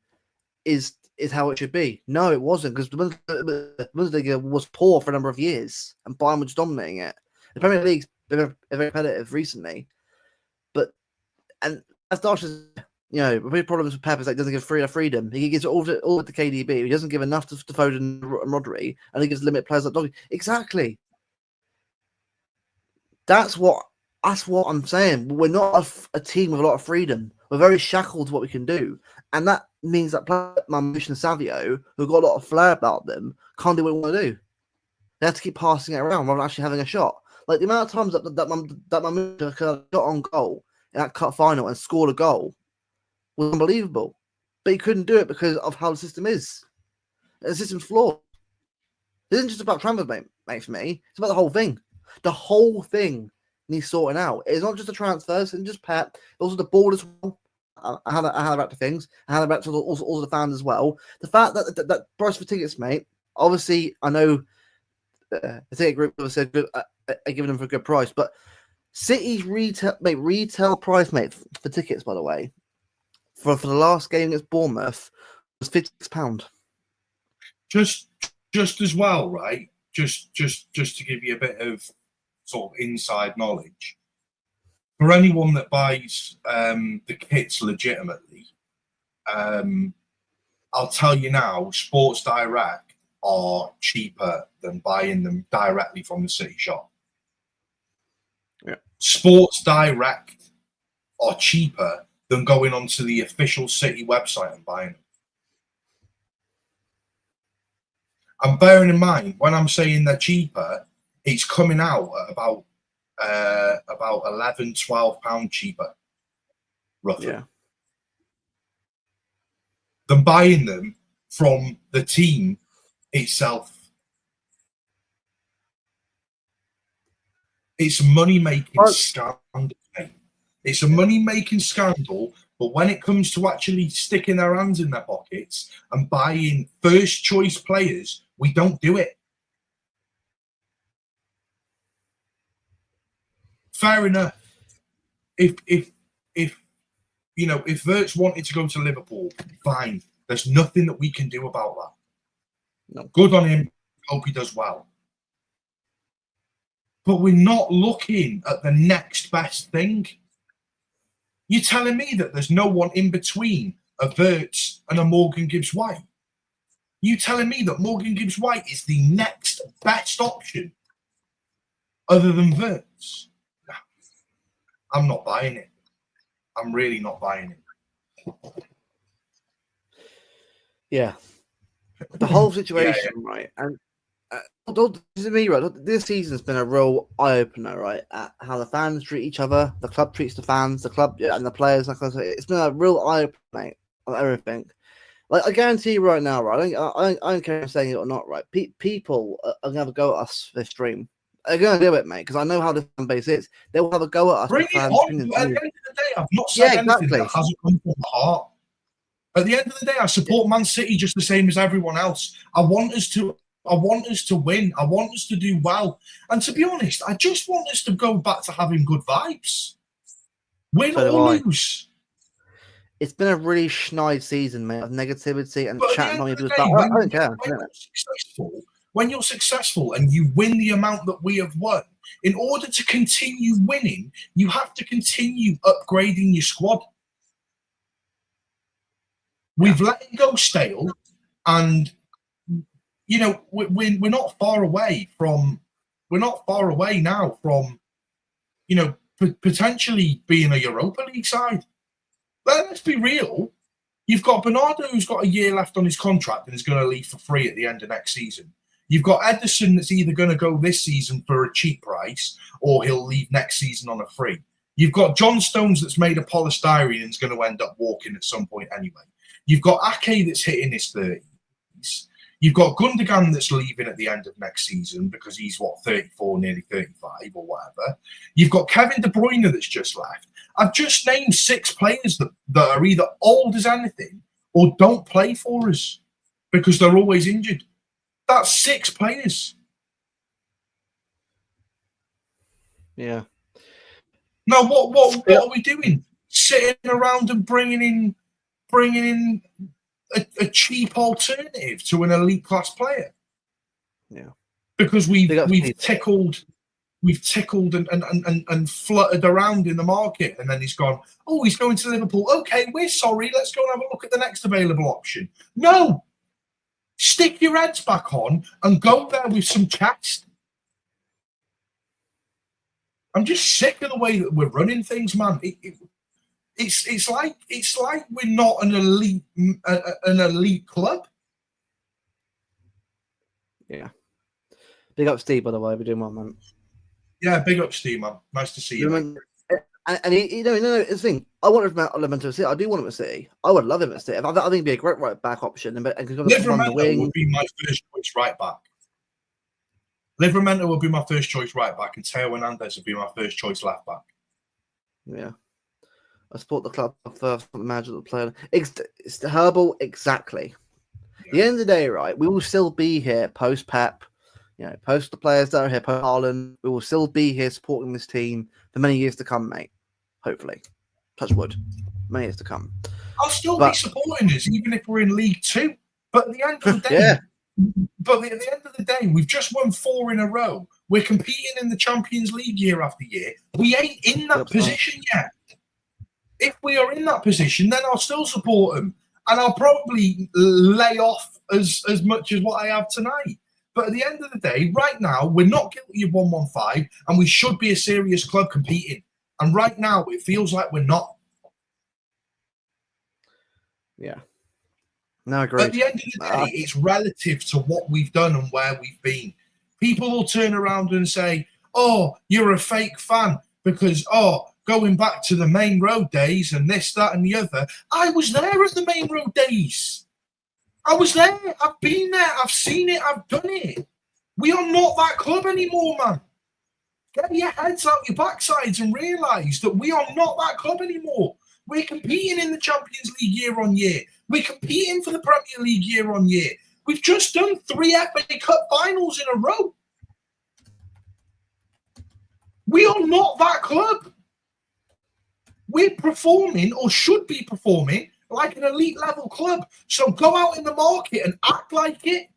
B: is how it should be. No, it wasn't because the Bundesliga was poor for a number of years and Bayern was dominating it. The Premier League's been very competitive recently, and as Darsh says, the big problems with Pep is that he doesn't give freedom. He gives all to KDB. He doesn't give enough to Foden and Rodri, and he gives limit players like Doggy. Exactly. That's what I'm saying. We're not a team with a lot of freedom. We're very shackled to what we can do. And that means that players like Mamouche and Savio, who've got a lot of flair about them, can't do what they want to do. They have to keep passing it around rather than actually having a shot. Like the amount of times that Mamouche got on goal in that cup final and scored a goal was unbelievable. But he couldn't do it because of how the system is. The system's flawed. It isn't just about transfers, mate, for me. It's about the whole thing. The whole thing needs sorting out. It's not just the transfers and just Pep. Also the board as well. How they react to things. How they react to also the fans as well. The fact that price for tickets, mate. Obviously, I know the ticket group said giving them for a good price, but City's retail price, mate, for tickets, by the way, for the last game against Bournemouth was £56.
C: Just as well, right? Just to give you a bit of sort of inside knowledge, for anyone that buys the kits legitimately, I'll tell you now, Sports Direct are cheaper than buying them directly from the City shop.
B: Yeah.
C: Sports Direct are cheaper than going onto the official City website and buying them. And bearing in mind, when I'm saying they're cheaper, it's coming out at about £11-12 cheaper, roughly, than buying them from the team itself. It's a money-making scandal, mate. It's a money-making scandal, but when it comes to actually sticking their hands in their pockets and buying first-choice players, we don't do it. Fair enough. If Wirtz wanted to go to Liverpool, fine. There's nothing that we can do about that.
B: No.
C: Good on him. Hope he does well. But we're not looking at the next best thing. You're telling me that there's no one in between a Wirtz and a Morgan Gibbs-White? You telling me that Morgan Gibbs-White is the next best option other than Wirtz? Nah, I'm not buying it. I'm really not buying it.
B: Yeah. The whole situation, right? And To me, right, this season's been a real eye opener, right? At how the fans treat each other, the club treats the fans, the club and the players. Like I say, it's been a real eye opener, mate, on everything. Like I guarantee you right now, right? I don't care if I'm saying it or not, right? People are gonna have a go at us for this stream. They're gonna do it, mate, because I know how the fan base is. They will have a go at us.
C: Bring
B: for
C: it
B: fans'
C: on.
B: opinions.
C: At the end of the day, I've not said anything that hasn't come from the heart. At the end of the day, I support Man City just the same as everyone else. I want us to win. I want us to do well. And to be honest, I just want us to go back to having good vibes. Win or lose.
B: It's been a really schneid season, mate, of negativity and chatting on people's back. I don't care.
C: When you're successful and you win the amount that we have won, in order to continue winning, you have to continue upgrading your squad. We've let it go stale, and we're not far away now from potentially being a Europa League side. Let's be real. You've got Bernardo, who's got a year left on his contract and is going to leave for free at the end of next season. You've got Ederson that's either going to go this season for a cheap price or he'll leave next season on a free. You've got John Stones that's made of polystyrene and is going to end up walking at some point anyway. You've got Ake that's hitting his 30s. You've got Gundogan that's leaving at the end of next season because he's, 34, nearly 35 or whatever. You've got Kevin De Bruyne that's just left. I've just named 6 players that are either old as anything or don't play for us because they're always injured. That's 6 players.
B: Yeah.
C: Now, what are we doing? Sitting around and bringing in a cheap alternative to an elite class player.
B: Yeah.
C: Because we've tickled and fluttered around in the market, and then he's gone, oh, he's going to Liverpool. Okay, we're sorry. Let's go and have a look at the next available option. No. Stick your heads back on and go there with some chest. I'm just sick of the way that we're running things, man. It's like we're not an elite club.
B: Yeah. Big up Steve, by the way. We're doing well, man.
C: Yeah, big up Steve, man. Nice to see you.
B: And the thing, I want him at City. I do want him at City. I would love him at City. I think he'd be a great right back option. And
C: Livramento would be my first choice right back. Livramento would be my first choice right back, and Teo Hernandez would be my first choice left back.
B: Yeah. I support the club first, the manager, the player. It's the Herbal, exactly. Yeah. At the end of the day, right, we will still be here post Pep, post the players that are here, post Haaland. We will still be here supporting this team for many years to come, mate. Hopefully. Touch wood. Many years to come.
C: I'll still be supporting us, even if we're in League 2. But at the end of the day, at the end of the day, we've just won 4 in a row. We're competing in the Champions League year after year. We ain't in that position yet. If we are in that position, then I'll still support them. And I'll probably lay off as much as what I have tonight. But at the end of the day, right now, we're not guilty of 115, and we should be a serious club competing. And right now, it feels like we're not.
B: Yeah. No, I agree.
C: At the end of the day, it's relative to what we've done and where we've been. People will turn around and say, oh, you're a fake fan because, going back to the Main Road days and this, that, and the other. I was there at the Main Road days. I was there. I've been there. I've seen it. I've done it. We are not that club anymore, man. Get your heads out your backsides and realise that we are not that club anymore. We're competing in the Champions League year on year. We're competing for the Premier League year on year. We've just done 3 FA Cup finals in a row. We are not that club. We're performing, or should be performing, like an elite level club. So go out in the market and act like it.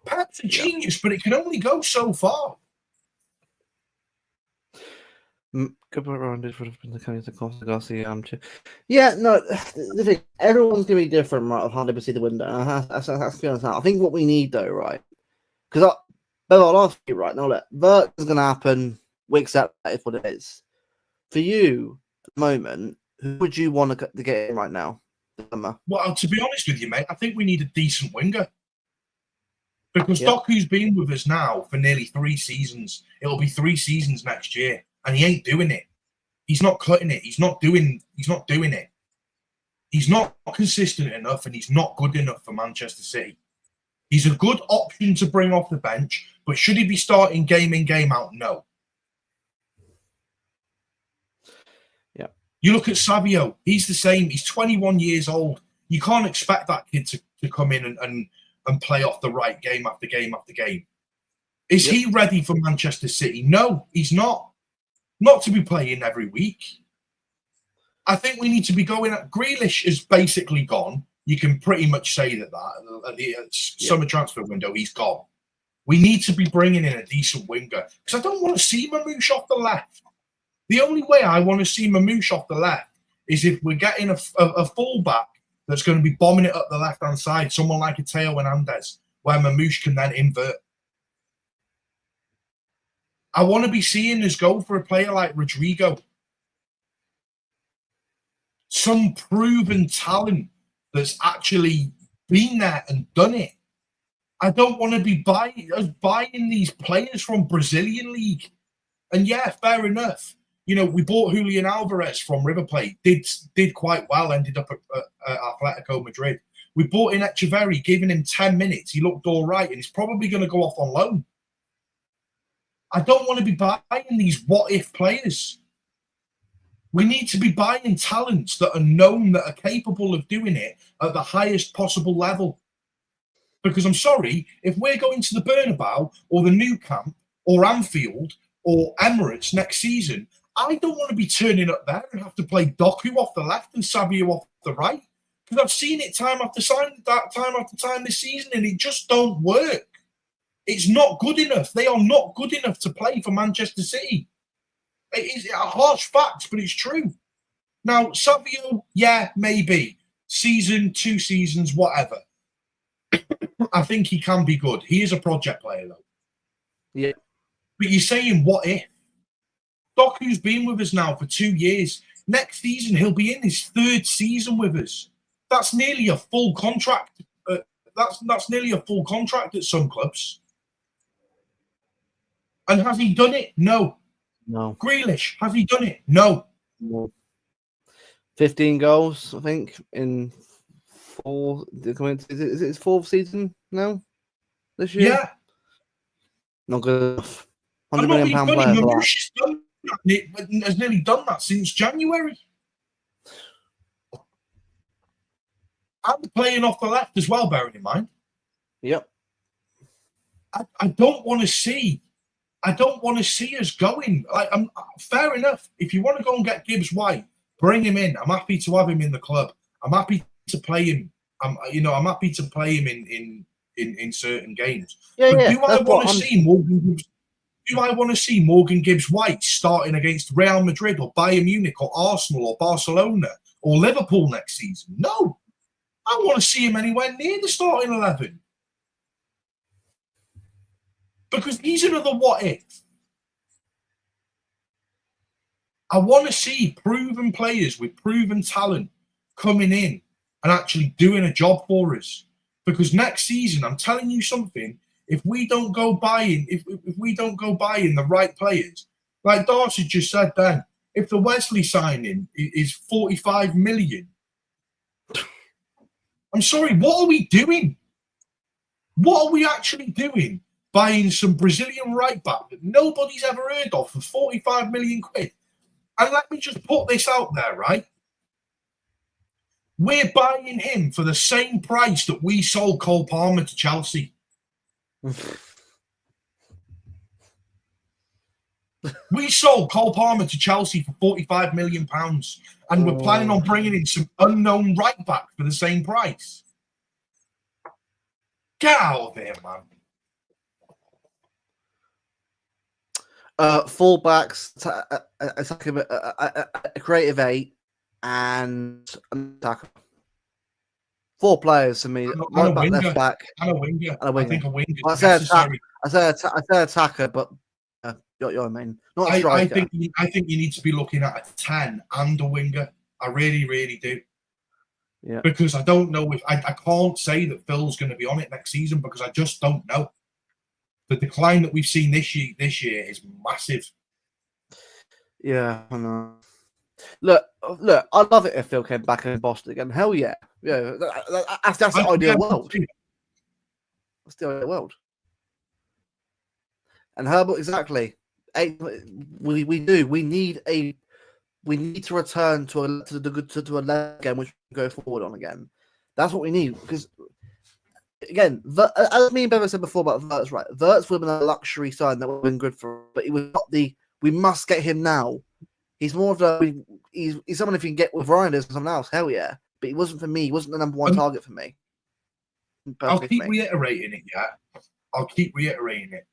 C: Pep's a genius, but it can only go so far.
B: Good around it would have been the kind of Costa Garcia Yeah, no, the thing, everyone's going to be different, right, of how they see the window. I think what we need, though, right, because I'll ask you, right, now, look, Vert is going to happen. We accept that is what it is. For you, at the moment, who would you want to get in right now?
C: Well, to be honest with you, mate, I think we need a decent winger. Because
B: Yep.
C: Doku's been with us now for nearly 3 seasons. It'll be 3 seasons next year, and he ain't doing it. He's not cutting it. He's not doing it. He's not consistent enough, and he's not good enough for Manchester City. He's a good option to bring off the bench, but should he be starting game in, game out? No.
B: Yeah.
C: You look at Savio, he's the same. He's 21 years old. You can't expect that kid to come in and play off the right game after game after game. Is he ready for Manchester City? No, he's not. Not to be playing every week. I think we need to be going at Grealish is basically gone. You can pretty much say that at the summer transfer window, he's gone. We need to be bringing in a decent winger because I don't want to see Mamouche off the left. The only way I want to see Mamouche off the left is if we're getting a fullback that's going to be bombing it up the left-hand side, someone like a Teo Hernandez, where Mamouche can then invert. I want to be seeing us go for a player like Rodrigo. Some proven talent that's actually been there and done it. I don't want to be buying these players from Brazilian league. And yeah, fair enough. You know, we bought Julian Alvarez from River Plate. Did quite well. Ended up at Atletico Madrid. We bought in Echeverri, giving him 10 minutes. He looked all right, and he's probably going to go off on loan. I don't want to be buying these what-if players. We need to be buying talents that are known, that are capable of doing it at the highest possible level. Because I'm sorry, if we're going to the Bernabeu or the Nou Camp or Anfield or Emirates next season, I don't want to be turning up there and have to play Doku off the left and Savio off the right. Because I've seen it time after time this season, and it just don't work. It's not good enough. They are not good enough to play for Manchester City. It is harsh facts, but it's true. Now, Savio, yeah, maybe. Season, 2 seasons, whatever. I think he can be good. He is a project player, though.
B: Yeah.
C: But you're saying, what if? Doku's been with us now for 2 years. Next season, he'll be in his 3rd season with us. That's nearly a full contract. That's nearly a full contract at some clubs. And has he done it? No.
B: No.
C: Grealish, has he done it? No.
B: 15 goals, I think, in 4. Is it his 4th season now? This year?
C: Yeah.
B: Not good enough.
C: I'm
B: £100
C: not
B: million
C: being
B: player
C: funny.
B: for that.
C: Mamouche has nearly done that since January. And playing off the left as well, bearing in mind.
B: Yep.
C: I don't want to see us going. Fair enough. If you want to go and get Gibbs White, bring him in. I'm happy to have him in the club. I'm happy to play him. I'm happy to play him in certain games.
B: Yeah,
C: but
B: yeah.
C: do I want to see Morgan Gibbs? Do I want to see Morgan Gibbs White starting against Real Madrid or Bayern Munich or Arsenal or Barcelona or Liverpool next season? No. I want to see him anywhere near the starting 11. Because he's another what if. I want to see proven players with proven talent coming in and actually doing a job for us. Because next season, I'm telling you something, if we don't go buying, if we don't go buying the right players, like Darcy just said then, if the Wesley signing is 45 million, I'm sorry, what are we doing? What are we actually doing? Buying some Brazilian right back that nobody's ever heard of for 45 million quid. And let me just put this out there, right? We're buying him for the same price that we sold Cole Palmer to Chelsea. We sold Cole Palmer to Chelsea for £45 million, and we're planning on bringing in some unknown right back for the same price. Get out of here, man.
B: Fullbacks, a creative 8, and an attacker. 4 players to me. Right back, left back,
C: and a winger. I think a winger is
B: necessary. I say
C: necessary.
B: attacker, but you know what I mean. Not a
C: I
B: striker.
C: think you need to be looking at a 10 and a winger. I really, really do.
B: Yeah.
C: Because I don't know if I can't say that Phil's going to be on it next season because I just don't know. The decline that we've seen this year is massive.
B: Yeah, I know. Look, I'd love it if Phil came back in Boston again. Hell yeah. Yeah, that's the ideal world. That's the ideal world. And Herbert, exactly. We do. We need to return to a level again, which we go forward on again. That's what we need. Because again, as me and Bevo said before about Verts, right? Verts would have been a luxury sign that would have been good for, but it was not the. We must get him now. He's more of a. He's someone if you can get with Ryan or someone else, hell yeah. But he wasn't for me. He wasn't the number one target for me.
C: I'll keep reiterating it, yeah. I'll keep reiterating it.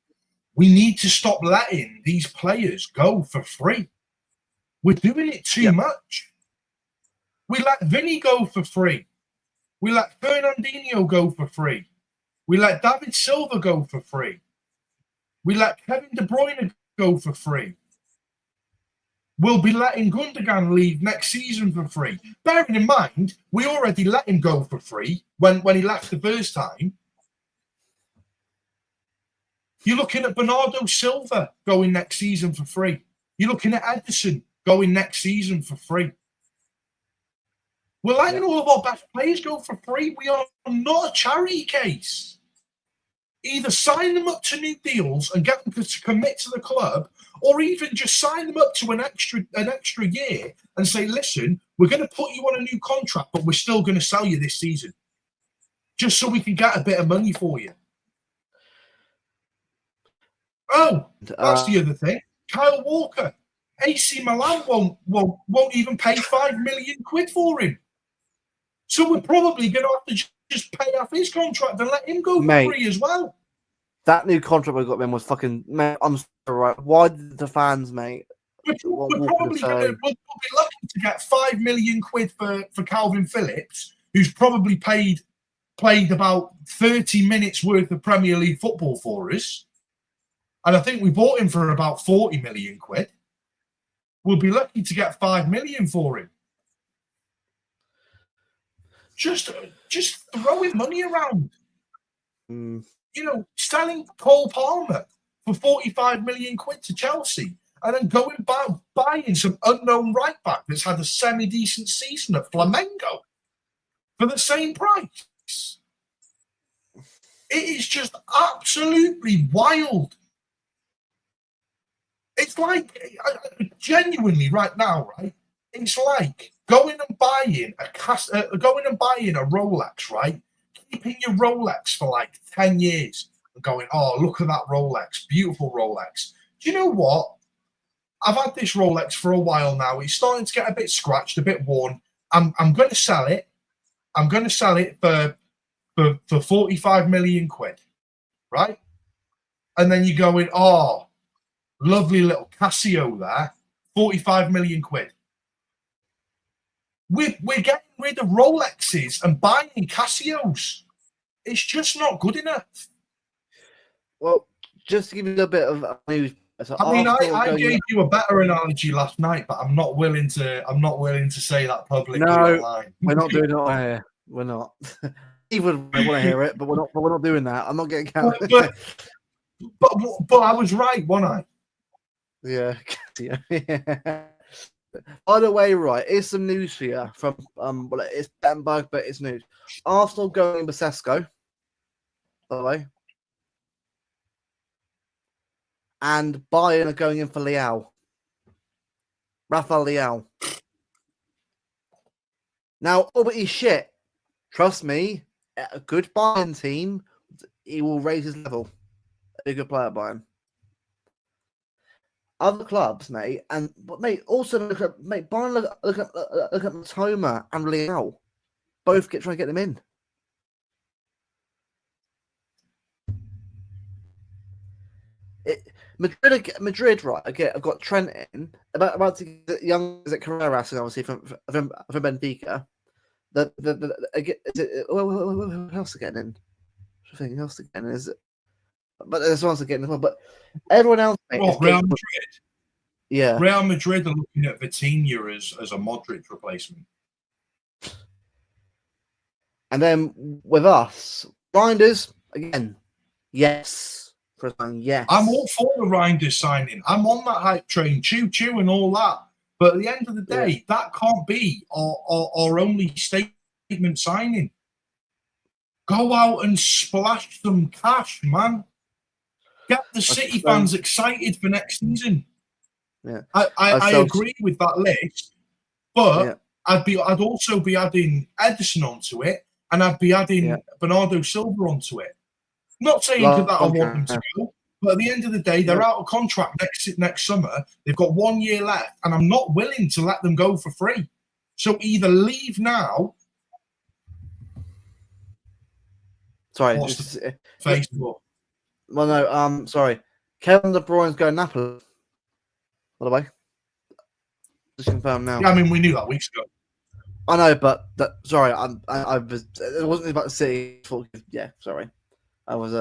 C: We need to stop letting these players go for free. We're doing it too much. We let Vinny go for free. We let Fernandinho go for free. We let David Silva go for free. We let Kevin De Bruyne go for free. We'll be letting Gundogan leave next season for free. Bearing in mind, we already let him go for free when he left the first time. You're looking at Bernardo Silva going next season for free. You're looking at Edison going next season for free. We're letting all of our best players go for free. We are not a charity case. Either sign them up to new deals and get them to commit to the club, or even just sign them up to an extra year and say, listen, we're going to put you on a new contract, but we're still going to sell you this season. Just so we can get a bit of money for you. Oh, that's the other thing. Kyle Walker. AC Milan won't even pay £5 million for him. So we're probably going to have to just pay off his contract and let him go for free as well.
B: That new contract we got him was fucking. Mate, I'm sorry, right? Why did the fans, mate?
C: We're probably going to be lucky to get £5 million for Calvin Phillips, who's probably played about 30 minutes worth of Premier League football for us. And I think we bought him for about £40 million. We'll be lucky to get £5 million for him. Just throwing money around. You know, selling Cole Palmer for £45 million to Chelsea, and then going buying some unknown right back that's had a semi-decent season at Flamengo for the same price. It is just absolutely wild. It's like, genuinely right now, right? It's like going and buying a Rolex, right? Keeping your Rolex for like 10 years and going, oh, look at that Rolex, beautiful Rolex. Do you know what? I've had this Rolex for a while now. It's starting to get a bit scratched, a bit worn. I'm going to sell it. I'm going to sell it for £45 million, right? And then you're going, oh, lovely little Casio there, £45 million. We're getting rid of Rolexes and buying Casios. It's just not good enough.
B: Well, just to give you a bit of news. So
C: I gave you a better analogy last night, but I'm not willing to say that publicly online.
B: We're not doing it on here. We're not. Even I want to hear it, but we're not doing that. I'm not getting counted.
C: But I was right, wasn't I?
B: Yeah. By the way, right, here's some news for you from well, it's Battenberg, but it's news. Arsenal going Basescu, by the way, and Bayern are going in for Leao, Rafael Leao. Now, but he's shit. Trust me, a good Bayern team, he will raise his level. A good player, Bayern. Other clubs, mate, also look at Bayern. Look at Matoma and Leao, both trying to get them in. Madrid, right? Okay, I've got Trent in. About to get young is it Carreras, obviously from Benfica. Who else are getting in? I think else again is it? But there's ones getting as well. But everyone else, mate,
C: Real Madrid.
B: Yeah,
C: Real Madrid are looking at Vitinha as a Modric replacement.
B: And then with us, Grinders, again, yes. Yes.
C: I'm all for the Reinders signing. I'm on that hype train, choo-choo and all that. But at the end of the day, that can't be our only statement signing. Go out and splash some cash, man. Get the City fans excited for next season.
B: Yeah,
C: I agree with that list, but I'd also be adding Edison onto it, and I'd be adding Bernardo Silva onto it. Not saying that I want them to go, but at the end of the day, they're out of contract next summer. They've got 1 year left, and I'm not willing to let them go for free. So either leave now.
B: Sorry,
C: Facebook.
B: Well, no, sorry. Kevin De Bruyne's going Napoli. By the way, just confirm now.
C: Yeah, I mean we knew that weeks ago.
B: I know, but sorry, I was. It wasn't about the City. Yeah, sorry. I was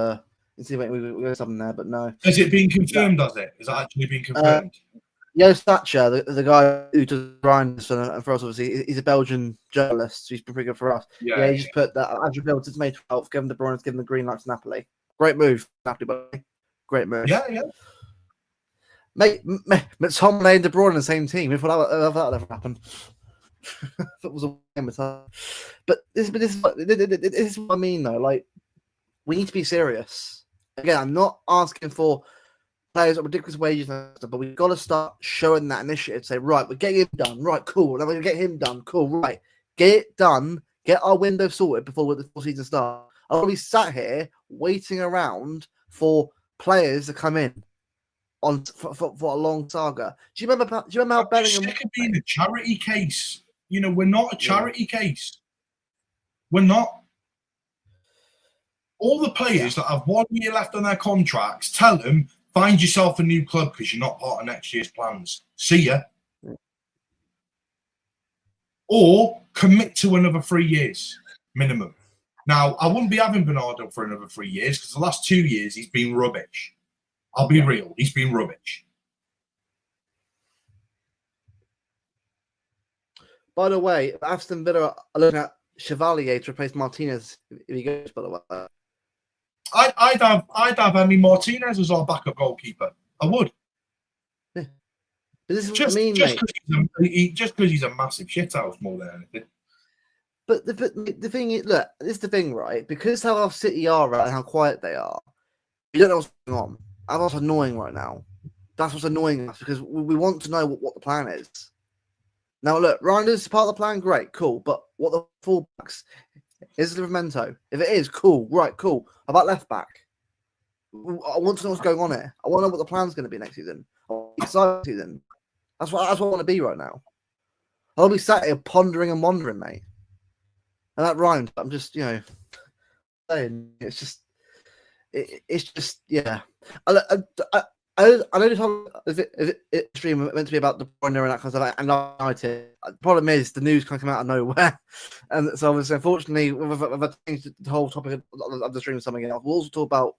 B: insinuating we got something there, but no.
C: Has it been confirmed? Has it? Is that actually been confirmed?
B: Thatcher, the guy who does Ryan's and for us, obviously, he's a Belgian journalist. So he's been pretty good for us. Yeah, he just put that Andrew Bill since May 12th, Kevin De Bruyne has given the green light to Napoli. Great move, Napoli, buddy. Great move.
C: Yeah.
B: Mate, McTominay and De Bruyne in the same team. If that ever happened, that was a game of time. But this is what I mean, though. Like, we need to be serious. Again, I'm not asking for players at ridiculous wages and stuff, but we've got to start showing that initiative. Say, right, we're getting him done. Right, cool. Then we're going to get him done. Cool, right. Get it done. Get our window sorted before the full season starts. I'll be sat here waiting around for players to come in for a long saga. Do you remember how Bellingham?
C: Sick of being a charity case. You know, we're not a charity case. We're not. All the players that have 1 year left on their contracts, tell them, find yourself a new club because you're not part of next year's plans. See ya. Or commit to another 3 years minimum. Now, I wouldn't be having Bernardo for another 3 years because the last 2 years he's been rubbish. I'll be real. He's been rubbish.
B: By the way, Aston Villa are looking at Chevalier to replace Martinez if he goes, by the way.
C: I'd have Emi Martinez as our backup goalkeeper. I would.
B: Yeah. But this is
C: just,
B: what I mean, mate.
C: Just because he's a massive shithouse more than anything.
B: But the thing is, look, this is the thing, right? Because how our City are right, and how quiet they are, you don't know what's going on. And that's annoying right now. That's what's annoying us because we want to know what the plan is. Now, look, Reinders is part of the plan. Great, cool. But what the fullbacks? Is it Livramento? If it is, cool. Right, cool. How about left back? I want to know what's going on here. I want to know what the plan's going to be next season. Excited season. That's what I want to be right now. I'll be sat here pondering and wondering, mate. And that rhymes. I'm just, saying it's just, yeah. I know this whole stream meant to be about De Bruyne and that kind of stuff, and United. The problem is the news can't come out of nowhere, and so obviously, unfortunately, we've changed the whole topic of the stream to something else. We'll also talk about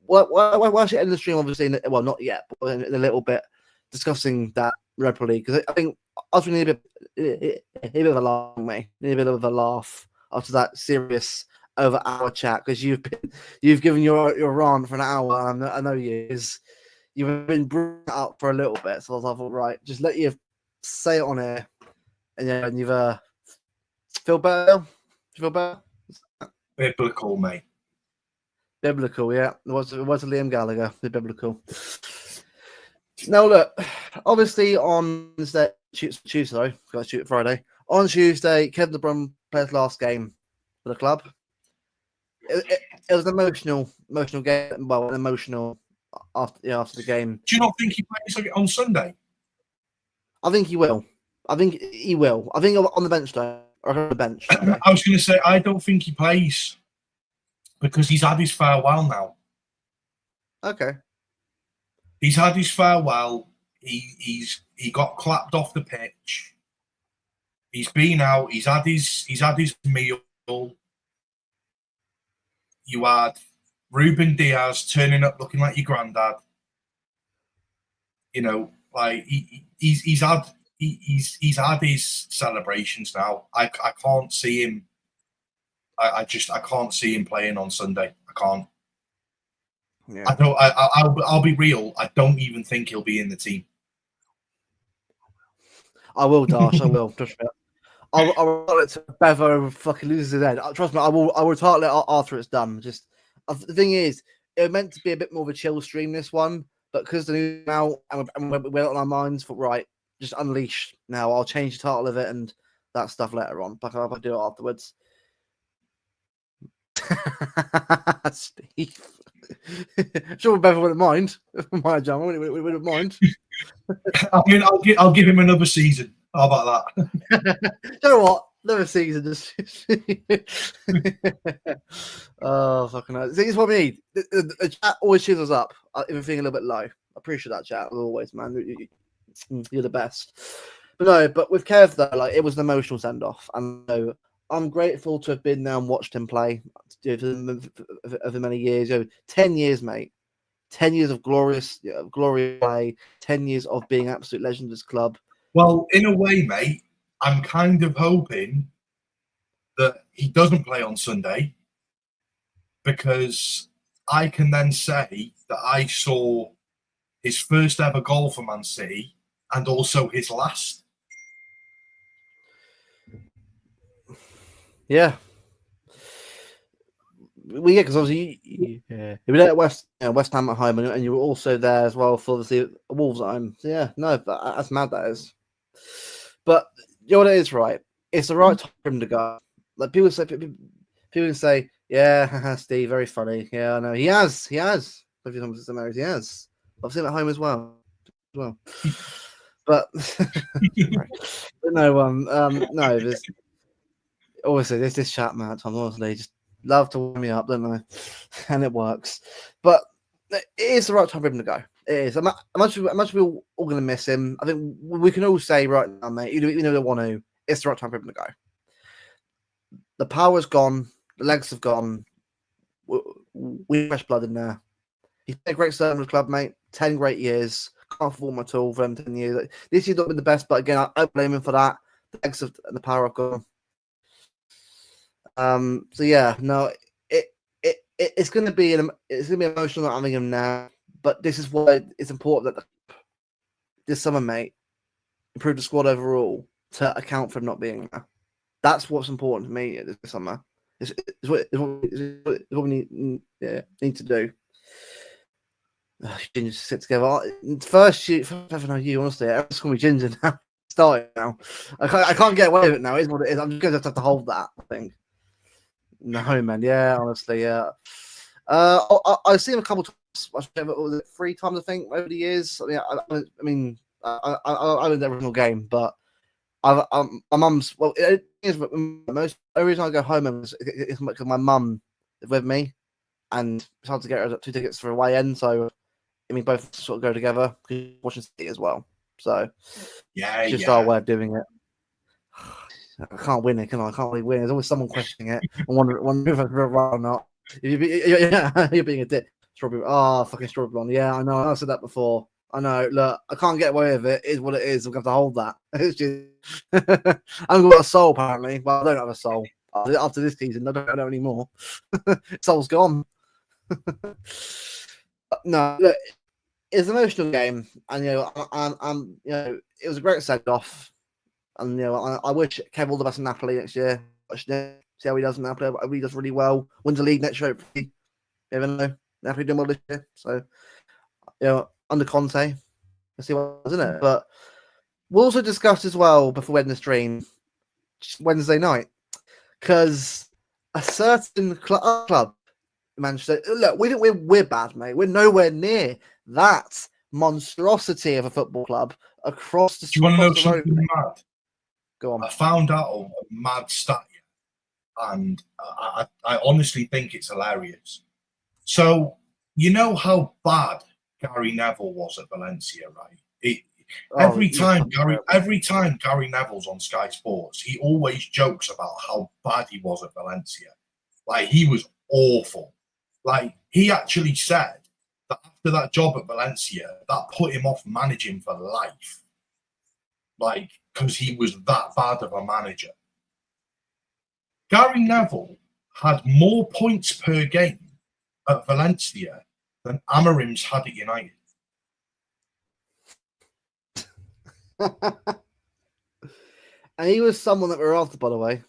B: why should end the stream? Obviously, well, not yet, but in a little bit discussing that Europa League because I think I need a bit of a laugh, mate. Need a bit of a laugh after that serious over our chat because you've given your rant for an hour. And I know you've been brought up for a little bit, so I thought, right, just let you say it on air, and you've feel better. You feel better?
C: Biblical, mate.
B: Biblical, yeah. It was Liam Gallagher. The biblical. Now look, obviously on Tuesday, got to shoot it Friday. On Tuesday, Kevin De Bruyne played his last game for the club. It was an emotional game. Well, emotional after the game.
C: Do you not think he plays on Sunday?
B: I think he will. I think on the bench though, or on the bench.
C: I was going to say I don't think he plays because he's had his farewell now.
B: Okay.
C: He's had his farewell. He got clapped off the pitch. He's been out. He's had his meal. You had Ruben Diaz turning up looking like your granddad. Like he's had his celebrations now. I can't see him I can't see him playing on Sunday. I can't.
B: Yeah.
C: I don't. I'll be real. I don't even think he'll be in the team.
B: I will, Dash. I will. Trust me. I'll tell it to Bevo fucking loses his head. Trust me, I will title it after it's done. Just the thing is, it was meant to be a bit more of a chill stream, this one, but because the news now and we're on our minds for right, just unleash now. I'll change the title of it and that stuff later on. But I'll do it afterwards. Steve, sure, Bevo wouldn't mind. My John, we wouldn't mind.
C: I mean, I'll give him another season. How about
B: that? You know what? Another season. Just oh, fucking hell. See, it's what we need. The chat always cheers us up if we're feeling a little bit low. I appreciate that chat as always, man. You're the best. But no, but with Kev though, like it was an emotional send off, and so I'm grateful to have been there and watched him play over many years. 10 years, mate. 10 years of glorious play. 10 years of being absolute legend of this club.
C: Well, in a way, mate, I'm kind of hoping that he doesn't play on Sunday because I can then say that I saw his first ever goal for Man City and also his last.
B: Yeah. Well, yeah, because obviously you were there at West Ham at home, and you were also there as well for the Wolves at home. So yeah, no, that's mad, that is. But you know what it is, right? It's the right time for him to go. Like people say, yeah, Steve, very funny. Yeah, I know he has. He has. If he comes to marriage, he has. I've seen him at home as well. But no, no, there's obviously there's this chat, man. Tom, honestly, just love to warm me up, don't they? And it works. But it is the right time for him to go. It is. I'm much we're all going to miss him. I think we can all say right now, mate, you know, they want to. It's the right time for him to go. The power's gone. The legs have gone. We fresh blood in there. He's been a great servant of the club, mate. 10 great years. Can't perform at all for him 10 years. This year's not been the best, but again, I don't blame him for that. The legs and the power have gone. So yeah, no, it's going to be emotional not having him now. But this is why it's important that this summer, mate, improve the squad overall to account for him not being there. That's what's important to me this summer. It's what we need to do. Ginger sit together. First shoot, I know you honestly. Everyone's calling me Ginger now. Starting now. I can't get away with it now. It's what it is. I'm just going to have to hold that. I think. No, man. Yeah, honestly, yeah. I've seen him a couple times. Was it 3 times? I think over the years. I mean, I was in every single game, but my mum's. Well, it is most. The reason I go home is because my mum is with me, and it's hard to get her 2 tickets for away end. So, I mean, both sort of go together. Watching City as well. So,
C: yeah,
B: it's just our way of doing it. I can't win it, can I? I can't really win. There's always someone questioning it and wondering if I'm right or not. You're being a dick. Strawberry. Oh, fucking strawberry blonde. Yeah, I know. I said that before. I know. Look, I can't get away with it. It is what it is. I'm going to have to hold that. It's just... I've got a soul, apparently. Well, I don't have a soul. After this season, I don't know anymore. Soul's gone. No, look, it's an emotional game. And, I'm it was a great send-off. And, I wish Kev all the best in Napoli next year. See how he does in Napoli. I he does really well. Wins the league next year. You never know. Napoli doing well this year. So, under Conte, let's see what isn't it. But we'll also discuss as well before we end the stream Wednesday night, because a certain club in Manchester. Look, we're bad, mate. We're nowhere near that monstrosity of a football club across the.
C: Do you want to know something mad?
B: Go on.
C: I found out a mad stat, and I honestly think it's hilarious. So you know how bad Gary Neville was at Valencia, right? Every time Gary Neville's on Sky Sports, he always jokes about how bad he was at Valencia. Like, he was awful. Like, he actually said that after that job at Valencia, that put him off managing for life. Like, because he was that bad of a manager. Gary Neville had more points per game at Valencia than Amarim's had at United.
B: And he was someone that we were after, by the way,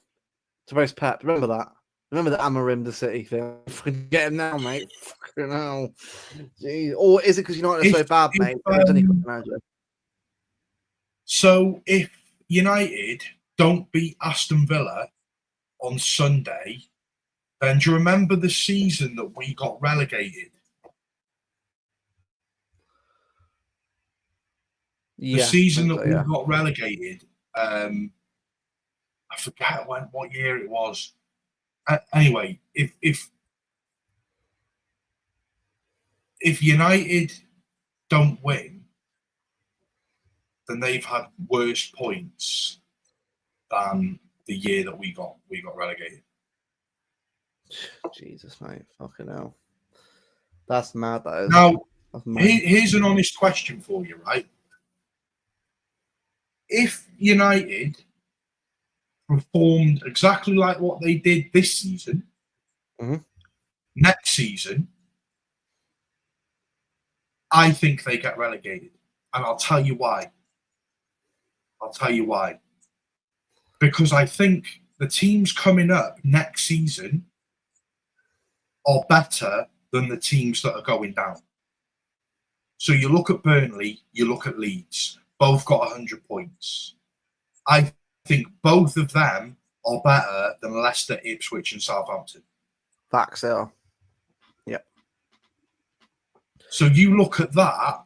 B: to race Pep. Remember that? Remember the Amarim the City thing? Forget him now, mate. Fucking hell. Jeez. Or is it because United are so bad, mate?
C: So if United don't beat Aston Villa on Sunday, then do you remember the season that we got relegated? The season that we got relegated, I forget what year it was. Anyway, if United don't win, then they've had worse points than the year that we got relegated.
B: Jesus, mate, fucking hell, that's mad. That is.
C: Now, here's an honest question for you, right? If United performed exactly like what they did this season, next season, I think they get relegated. And I'll tell you why. Because I think the teams coming up next season are better than the teams that are going down. So you look at Burnley, you look at Leeds, both got 100 points. I think both of them are better than Leicester, Ipswich, and Southampton.
B: Facts are. Yep.
C: So you look at that.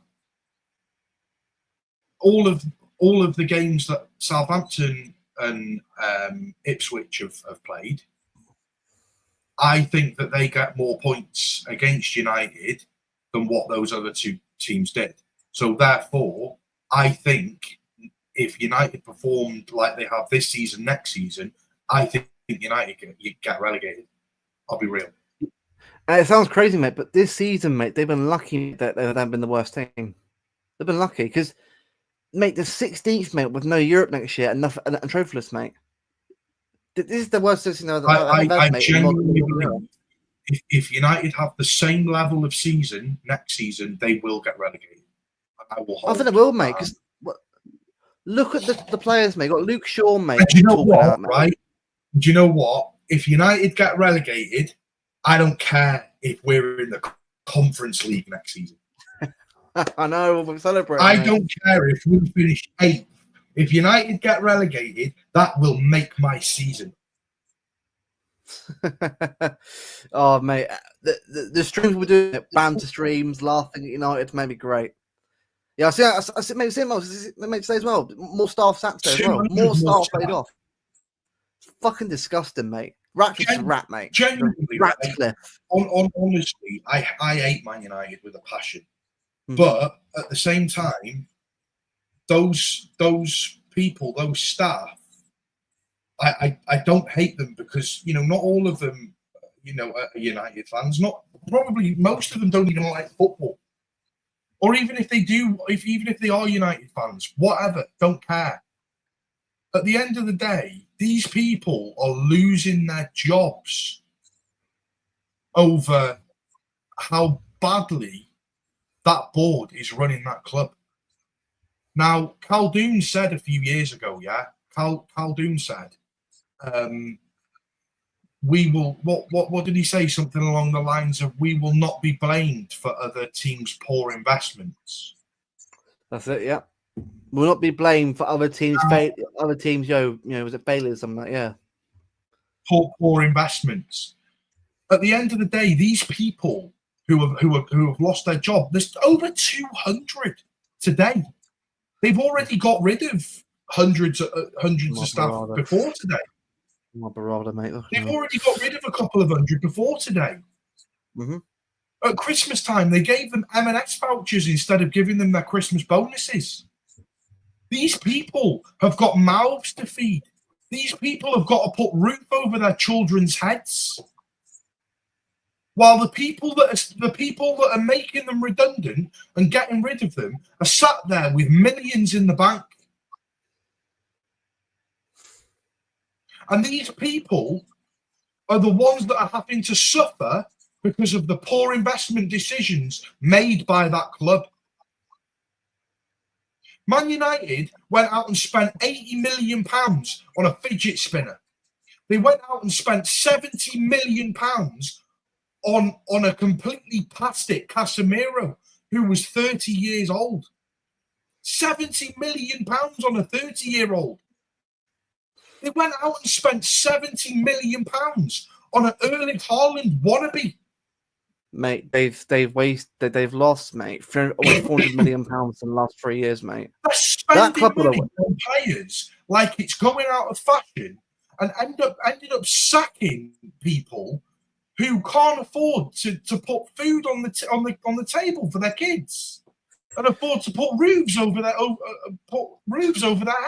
C: All of the games that Southampton and Ipswich have played, I think that they get more points against United than what those other two teams did. So therefore, I think if United performed like they have this season, next season, I think United can get relegated. I'll be real.
B: It sounds crazy, mate, but this season, mate, they've been lucky that they haven't been the worst team. They've been lucky because, mate, the 16th, mate, with no Europe next year and trophyless, mate. This is the worst season
C: I genuinely believe if United have the same level of season next season, they will get relegated. I
B: think they will, mate, because look at the players, mate. Got Luke Shaw, mate.
C: Do you know what, right? Do you know what? If United get relegated, I don't care if we're in the Conference League next season.
B: I know, we'll celebrate.
C: I don't care if we finish 8th. If United get relegated, that will make my season.
B: Oh, mate, the streams we're doing, banter streams, laughing at United, made me great. Yeah, I see, maybe say as well. More staff sacked as well. More staff paid off. It's fucking disgusting, mate. Ratcliffe's a rat, mate.
C: Genuinely,
B: Ratcliffe.
C: Honestly, I hate Man United with a passion. But at the same time, those people, those staff, I don't hate them because, not all of them, are United fans. Probably most of them don't even like football. Or even if they do, even if they are United fans, whatever, don't care. At the end of the day, these people are losing their jobs over how badly that board is running that club. Now, Khaldoon said a few years ago, Khaldoon said, we will, what did he say? Something along the lines of, we will not be blamed for other teams' poor investments.
B: That's it, yeah. We'll not be blamed for other teams, was it Bailey or something like that? Yeah.
C: Poor investments. At the end of the day, these people who have lost their job, there's over 200 today. They've already got rid of hundreds of staff before today.
B: Mate.
C: They've already got rid of a couple of hundred before today. At Christmas time, they gave them M&S vouchers instead of giving them their Christmas bonuses. These people have got mouths to feed. These people have got to put roof over their children's heads. While the people that are making them redundant and getting rid of them are sat there with millions in the bank. And these people are the ones that are having to suffer because of the poor investment decisions made by that club. Man United went out and spent £80 million on a fidget spinner. They went out and spent £70 million on a completely plastic Casemiro who was 30 years old. £70 million on a 30-year-old. They went out and spent £70 million on an Erling Haaland wannabe.
B: Mate, they've lost, mate, almost £400 million in the last 3 years, mate.
C: They're spending money on players like it's going out of fashion, and ended up sacking people who can't afford to put food on the table for their kids and afford to put roofs over their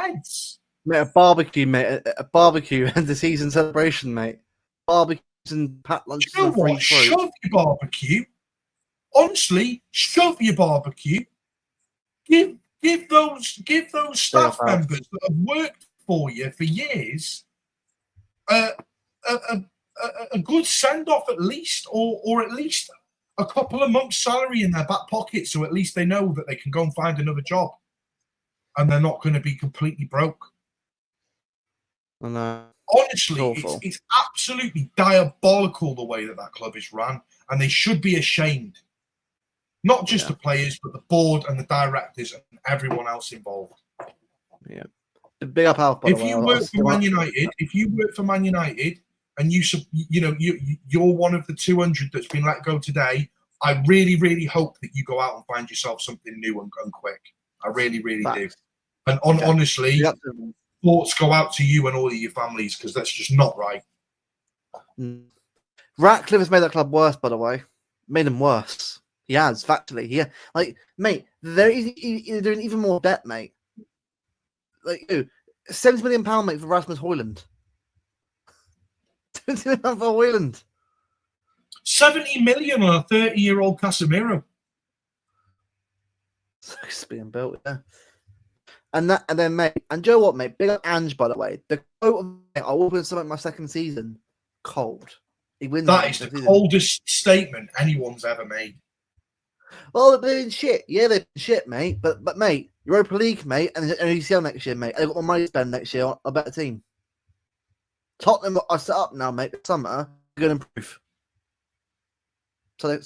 C: heads.
B: Mate, a barbecue and the season celebration, mate. Barbecues and packed lunches.
C: You know what? Shove your barbecue. Honestly, shove your barbecue. Give those staff members that have worked for you for years a good send off at least, or at least a couple of months' salary in their back pocket, so at least they know that they can go and find another job, and they're not going to be completely broke. Honestly, it's absolutely diabolical the way that club is run, and they should be ashamed. Not just the players, but the board and the directors and everyone else involved.
B: Yeah. Big up, Alf.
C: If you work for Man United, and you're one of the 200 that's been let go today, I really, really hope that you go out and find yourself something new and quick. I really, really do. And honestly, thoughts go out to you and all of your families, because that's just not right.
B: Ratcliffe has made that club worse, by the way. Made them worse. He has, factually. Yeah, mate, they're doing even more debt, mate. £70 million, mate, for Rasmus Højlund. £70 million for Højlund.
C: 70 million on a 30-year-old Casemiro.
B: It's being built, yeah. And then, mate, and Joe, what, mate? Big up Ange, by the way. The quote of, mate, I will win something my second season. Cold. He wins.
C: That is the coldest statement anyone's ever made.
B: Well, they've been shit. Yeah, they've been shit, mate. But mate, Europa League, mate, and UCL next year, mate. They've got more money to spend next year on a better team. Tottenham are set up now, mate. This summer, they're going to improve. So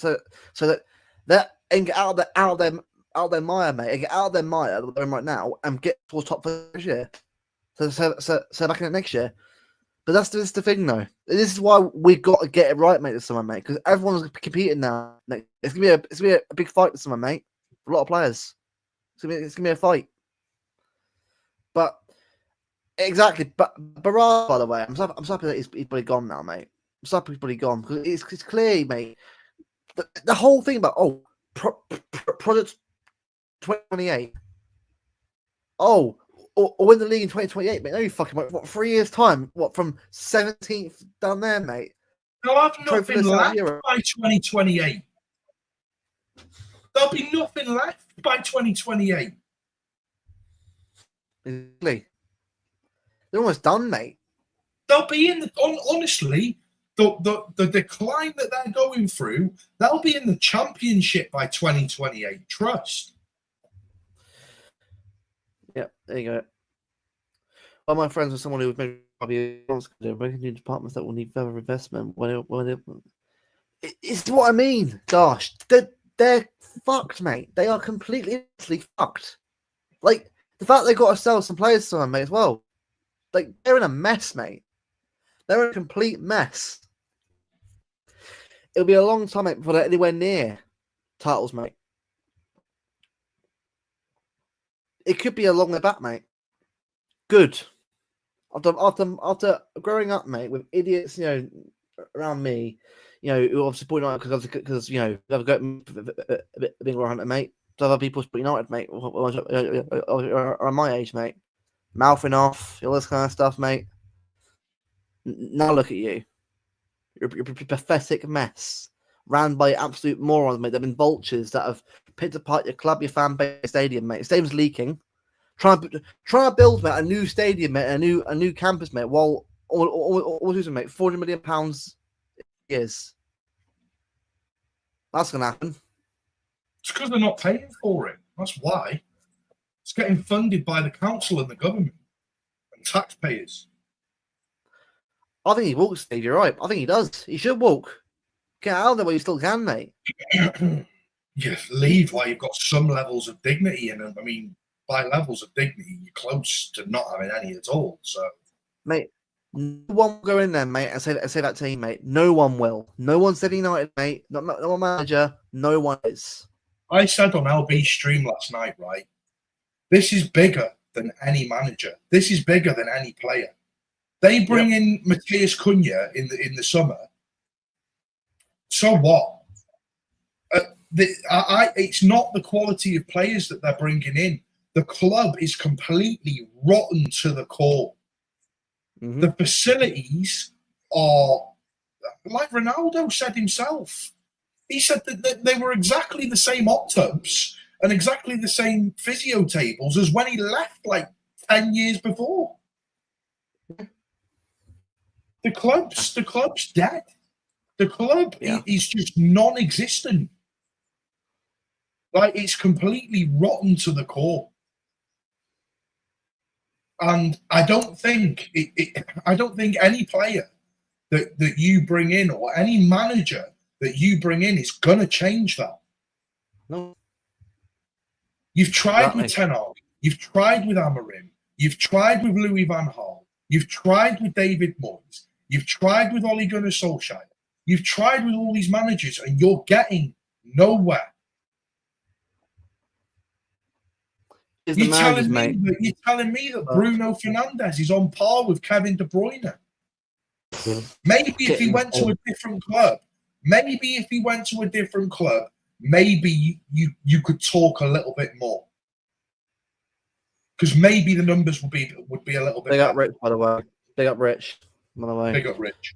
B: that and get out of their mire, mate. And get out of their mire that they're in right now and get towards top for this year. So back in it next year. But that's the thing, though. This is why we've got to get it right, mate, this summer, mate. Because everyone's competing now. It's gonna be a big fight this summer, mate. For a lot of players. It's gonna be a fight. But exactly. But Barra, by the way, I'm so happy that he's probably gone now, mate. I'm so happy he's probably gone, because it's clear, mate. The whole thing about project 2028. Or win the league in 2028, mate. No, you fucking what? 3 years time? What, from 17th down there, mate?
C: They'll have nothing left by 2028. There'll be nothing left by 2028.
B: Exactly. They're almost done, mate.
C: They'll be in honestly, the decline that they're going through, they'll be in the championship by 2028. Trust.
B: Yeah, there you go. One of my friends was someone who was maybe breaking new departments that will need further investment. It's what I mean. Gosh, they're fucked, mate. They are completely fucked. Like, the fact they got to sell some players to someone, mate, as well. Like, they're in a mess, mate. They're in a complete mess. It'll be a long time, mate, before they're anywhere near titles, mate. It could be a long way back, mate. Good. After growing up, mate, with idiots, around me, who obviously supporting United because they've got being around, mate. To other people supporting United, mate, around my age, mate. Mouthing off, all this kind of stuff, mate. Now look at you. You're a pathetic mess. Ran by absolute morons, mate. They've been vultures that have picked apart your club, your fan base, stadium, mate. The stadium's leaking. Trying to build, mate, a new stadium, mate, a new campus, mate, while all losing, mate. £400 million years. That's gonna happen.
C: It's because they're not paying for it. That's why. It's getting funded by the council and the government and taxpayers.
B: I think he walks, Steve. You're right. I think he does. He should walk. Get out of there while you still can, mate.
C: You leave while you've got some levels of dignity, and I mean, by levels of dignity, you're close to not having any at all. So,
B: Mate, no one will go in there, mate, and say that team, mate. No one will. No one said United, mate. No one manager. No one is.
C: I said on LB stream last night, right? This is bigger than any manager. This is bigger than any player. They bring in Matthias Cunha in the summer. So what? It's not the quality of players that they're bringing in. The club is completely rotten to the core.
B: Mm-hmm.
C: The facilities are, like Ronaldo said himself. He said that they were exactly the same hot tubs and exactly the same physio tables as when he left like 10 years before. The club's dead. The club is just non-existent. Like, it's completely rotten to the core. And I don't think I don't think any player that you bring in or any manager that you bring in is gonna change that.
B: No.
C: You've tried with Ten Hag, you've tried with Amorim, you've tried with Louis van Gaal, you've tried with David Moyes, you've tried with Ole Gunnar Solskjaer, you've tried with all these managers, and you're getting nowhere. You're telling me that Bruno Fernandes is on par with Kevin De Bruyne. Maybe if he went to a different club, maybe you could talk a little bit more. Because maybe the numbers would be a little bit.
B: They got Rich, by the way. They got Rich, by the way.
C: They got Rich.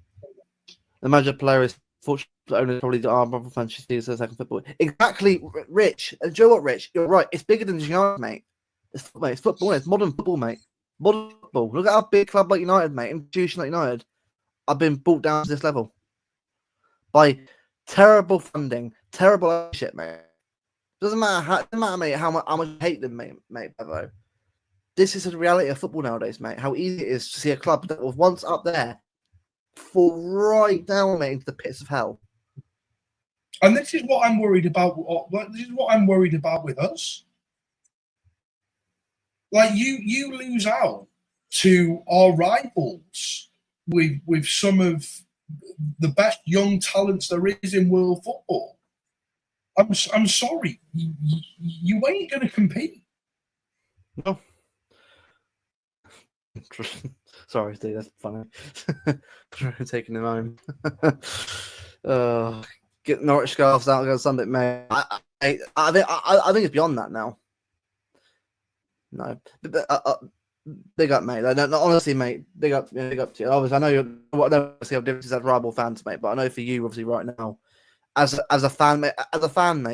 B: The manager player is fortunate owner probably the arm of fantasy is the second football. Exactly, Rich. And do you know what, Rich? You're right. It's bigger than United, mate. It's football. It's modern football, mate. Modern football. Look at our big club like United, mate. Institution like United. I've been brought down to this level by terrible funding, terrible ownership, mate. Doesn't matter, mate, how much I hate them, mate, Bevo. This is the reality of football nowadays, mate. How easy it is to see a club that was once up there fall right down, mate, into the pits of hell.
C: And this is what I'm worried about. This is what I'm worried about with us. Like, you lose out to our rivals with some of the best young talents there is in world football. I'm sorry, you ain't going to compete.
B: No. Sorry, Steve, that's funny. Taking him home. Get Norwich scarves out on Sunday, mate. I think it's beyond that now. No, big up, mate. No, honestly, mate, big up to you. Obviously, I know you're. I don't see how different as rival fans, mate. But I know for you, obviously, right now, as a fan, mate,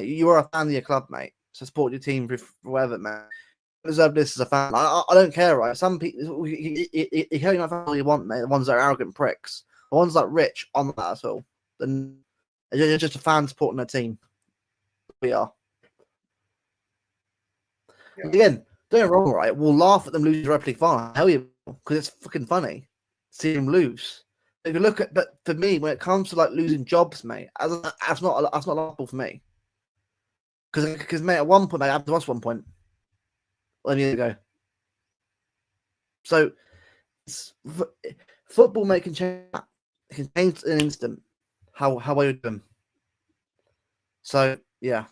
B: you are a fan of your club, mate. So support your team for whatever, man. Deserve this as a fan. I don't care, right? Some people, you can have all you want, mate. The ones that are arrogant pricks, the ones that are rich, on that at all. Then you're just a fan supporting their team. We are. Yeah. Again, don't get wrong, right? We'll laugh at them losing directly fine. Hell yeah, because it's fucking funny seeing them lose. If you look at, but for me, when it comes to like losing jobs, mate, that's not laughable for me. Because mate, at one point, I had to watch one point. 11 years ago. So football, mate, can change. It can change in an instant. How well you're doing. So yeah.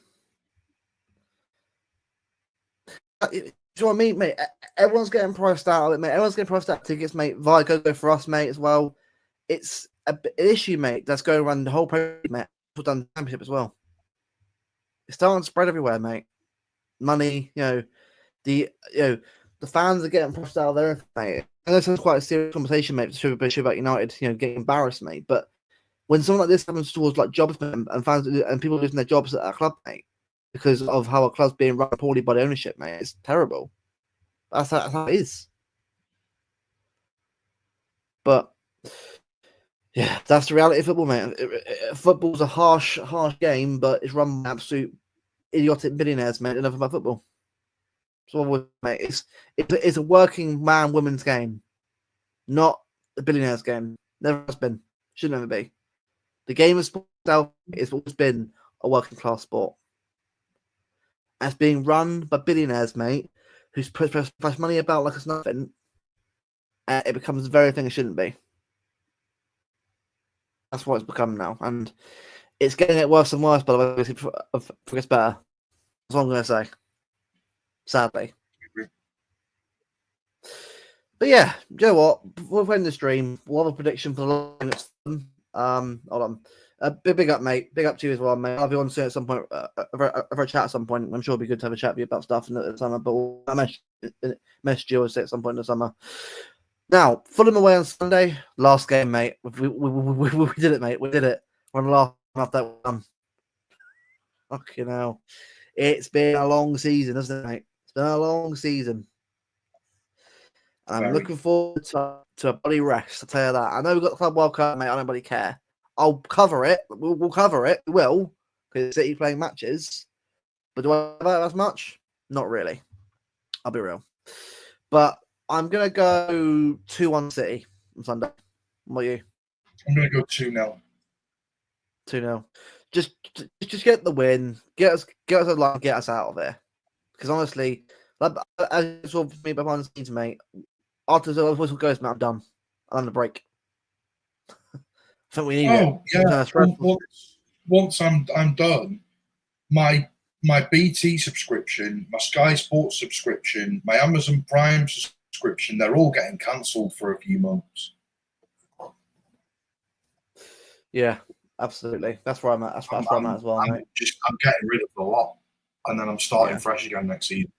B: Do you know what I mean, mate? Everyone's getting priced out of it, mate. Everyone's getting priced out of tickets, mate. Via go for us, mate, as well. It's an issue, mate, that's going around the whole program, mate. We've done the championship as well. It's starting to spread everywhere, mate. Money, the fans are getting priced out of there, mate. And this is quite a serious conversation, mate. Should about United, getting embarrassed, mate. But when something like this happens towards like jobs and fans and people losing their jobs at our club, mate, because of how a club's being run poorly by the ownership, mate, it's terrible. That's how it is. But Yeah, that's the reality of football, mate. Football's a harsh game, but it's run by absolute idiotic billionaires, mate. Enough about football. So, mate, it's a working man women's game, not a billionaires game. Never has been. Should never be. The game of sport itself has always been a working class sport. And it's being run by billionaires, mate, who splash money about like it's nothing. And it becomes the very thing it shouldn't be. That's what it's become now, and it's getting worse and worse. By the way, it gets better. That's what I'm going to say. Sadly, but yeah, you know what? Before we end the stream, we'll have a prediction for the next one. Hold on. Big up, mate. Big up to you as well, mate. I'll be on soon at some point. For a chat at some point. I'm sure it'll be good to have a chat with you about stuff in the summer. But we'll message you at some point in the summer. Now, Fulham away on Sunday. Last game, mate. We did it, mate. We did it. We're on the last half that one. Fucking hell. It's been a long season, hasn't it, mate? It's been a long season. I'm looking forward to a bloody rest, I'll tell you that. I know we've got the Club World Cup, mate. I don't really care. I'll cover it. We'll cover it. We will. Because City playing matches. But do I have as much? Not really. I'll be real. But I'm going to go 2-1 City on Sunday. What about you?
C: I'm going to go 2-0.
B: 2-0. Just get the win. Get us a line. Get us out of there. Because honestly, as you saw me behind the scenes, mate, after the whistle goes, mate, I'm done. I'm on the break. I think we need it.
C: Yeah. Once I'm done, my BT subscription, my Sky Sports subscription, my Amazon Prime subscription, they're all getting cancelled for a few months.
B: Yeah, absolutely. That's where I'm at. That's where I'm at as well, mate.
C: I'm getting rid of a lot, and then I'm starting fresh again next season.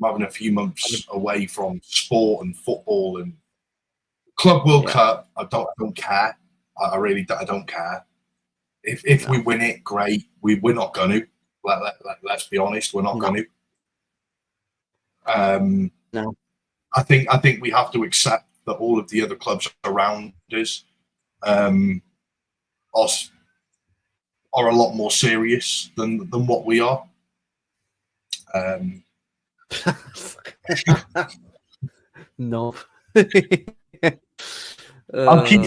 C: I'm having a few months away from sport and football and Club World Cup. I don't care. I really don't care. If we win it, great. We're not going to. Let's be honest. We're not going to.
B: No.
C: I think we have to accept that all of the other clubs around us are a lot more serious than what we are.
B: No.
C: I'll keep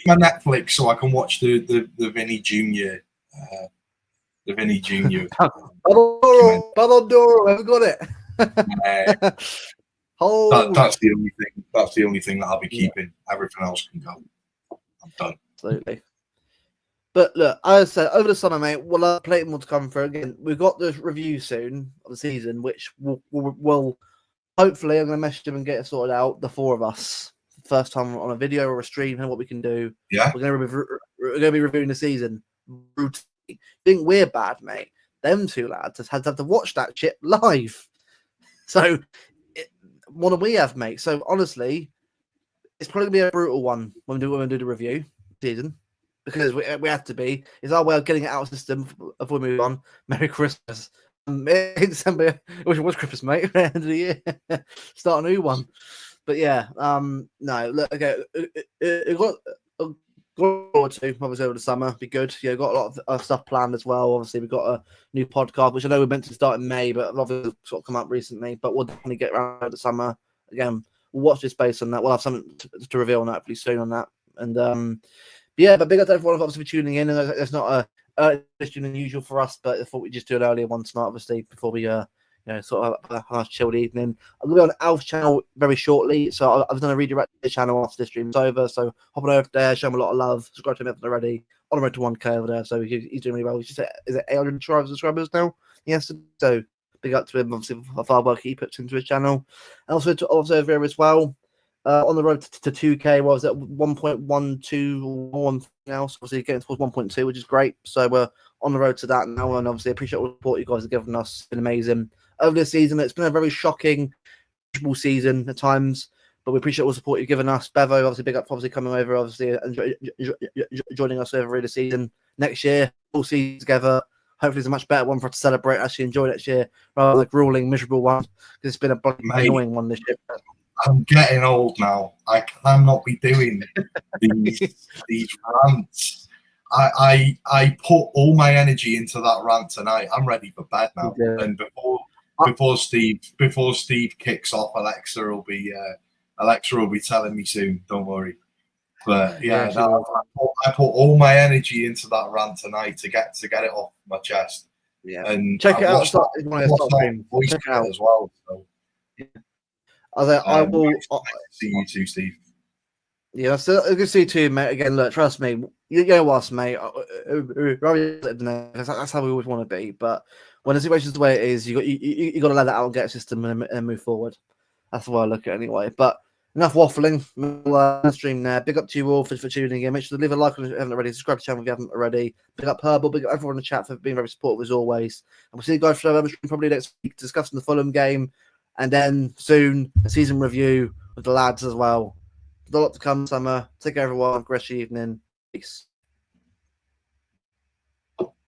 C: my Netflix so I can watch the Vinny Junior. The Vinny Junior.
B: Ballon d'Or, haven't got it.
C: That's the only thing. That's the only thing that I'll be keeping. Everything else can go. I'm done.
B: Absolutely. But look, as I said, over the summer, mate, we'll have plenty more to come through. Again, we've got the review soon of the season, which will hopefully, I'm going to message him and get it sorted out. The four of us, first time on a video or a stream, and what we can do.
C: Yeah,
B: we're going to be reviewing the season. You think we're bad, mate? Them two lads had to watch that shit live. So, what do we have, mate? So honestly, it's probably going to be a brutal one when we do the review season. Because we have to be. It's our way of getting it out of the system before we move on. Merry Christmas. In December, which was Christmas, mate. End of the year. Start a new one. But yeah, no, look, okay. It got a goal or two, obviously, over the summer. Be good. Yeah, got a lot of stuff planned as well. Obviously, we've got a new podcast, which I know we're meant to start in May, but a lot of it's sort of come up recently. But we'll definitely get around to the summer. Again, we'll watch this space on that. We'll have something to reveal on that pretty soon on that. And, yeah, but big up to everyone obviously for tuning in. And it's not a than usual for us, but I thought we'd just do an earlier one tonight, obviously, before we sort of have a nice chilled evening. I'm gonna be on Alf's channel very shortly, so I've done a redirect to the channel after the stream's over. So hopping over there, show him a lot of love, subscribe to him already. On the road to 1K over there, so he's doing really well. He's just is it 800 subscribers now? Yes, so big up to him, obviously, for the hard work he puts into his channel. And also over there as well. On the road to 2K, what was it, 1.12 or one thing else? Obviously, getting towards 1.2, which is great. So we're on the road to that now, and obviously appreciate all the support you guys have given us. It's been amazing over this season. It's been a very shocking season at times, but we appreciate all the support you've given us. Bevo, obviously, big up, obviously coming over, obviously, and joining us over the season. Next year, all season together. Hopefully, it's a much better one for us to celebrate. Actually, enjoy next year rather than a grueling, miserable one, because it's been a bloody annoying one this year.
C: I'm getting old now. I cannot be doing these rants. I put all my energy into that rant tonight. I'm ready for bed now.
B: Yeah.
C: And before Steve kicks off, Alexa will be telling me soon. Don't worry. But
B: Yeah,
C: I put all my energy into that rant tonight to get it off my chest.
B: Yeah,
C: And
B: check it out.
C: watched that voice
B: Check it out
C: as well. So,
B: I will.
C: nice to see you too, Steve.
B: Yeah, so good to see you too, mate. Again, look, trust me. You know what, mate. That's how we always want to be. But when the situation's the way it is, you got to let that out and get a system and move forward. That's the way I look at it anyway. But enough waffling. We'll stream there. Big up to you all for tuning in. Make sure to leave a like if you haven't already. Subscribe to the channel if you haven't already. Big up Herbal. Big up everyone in the chat for being very supportive as always. And we'll see you guys for another stream probably next week discussing the Fulham game. And then soon a season review with the lads as well. There's a lot to come, summer. Take care, everyone. Have a great evening. Peace.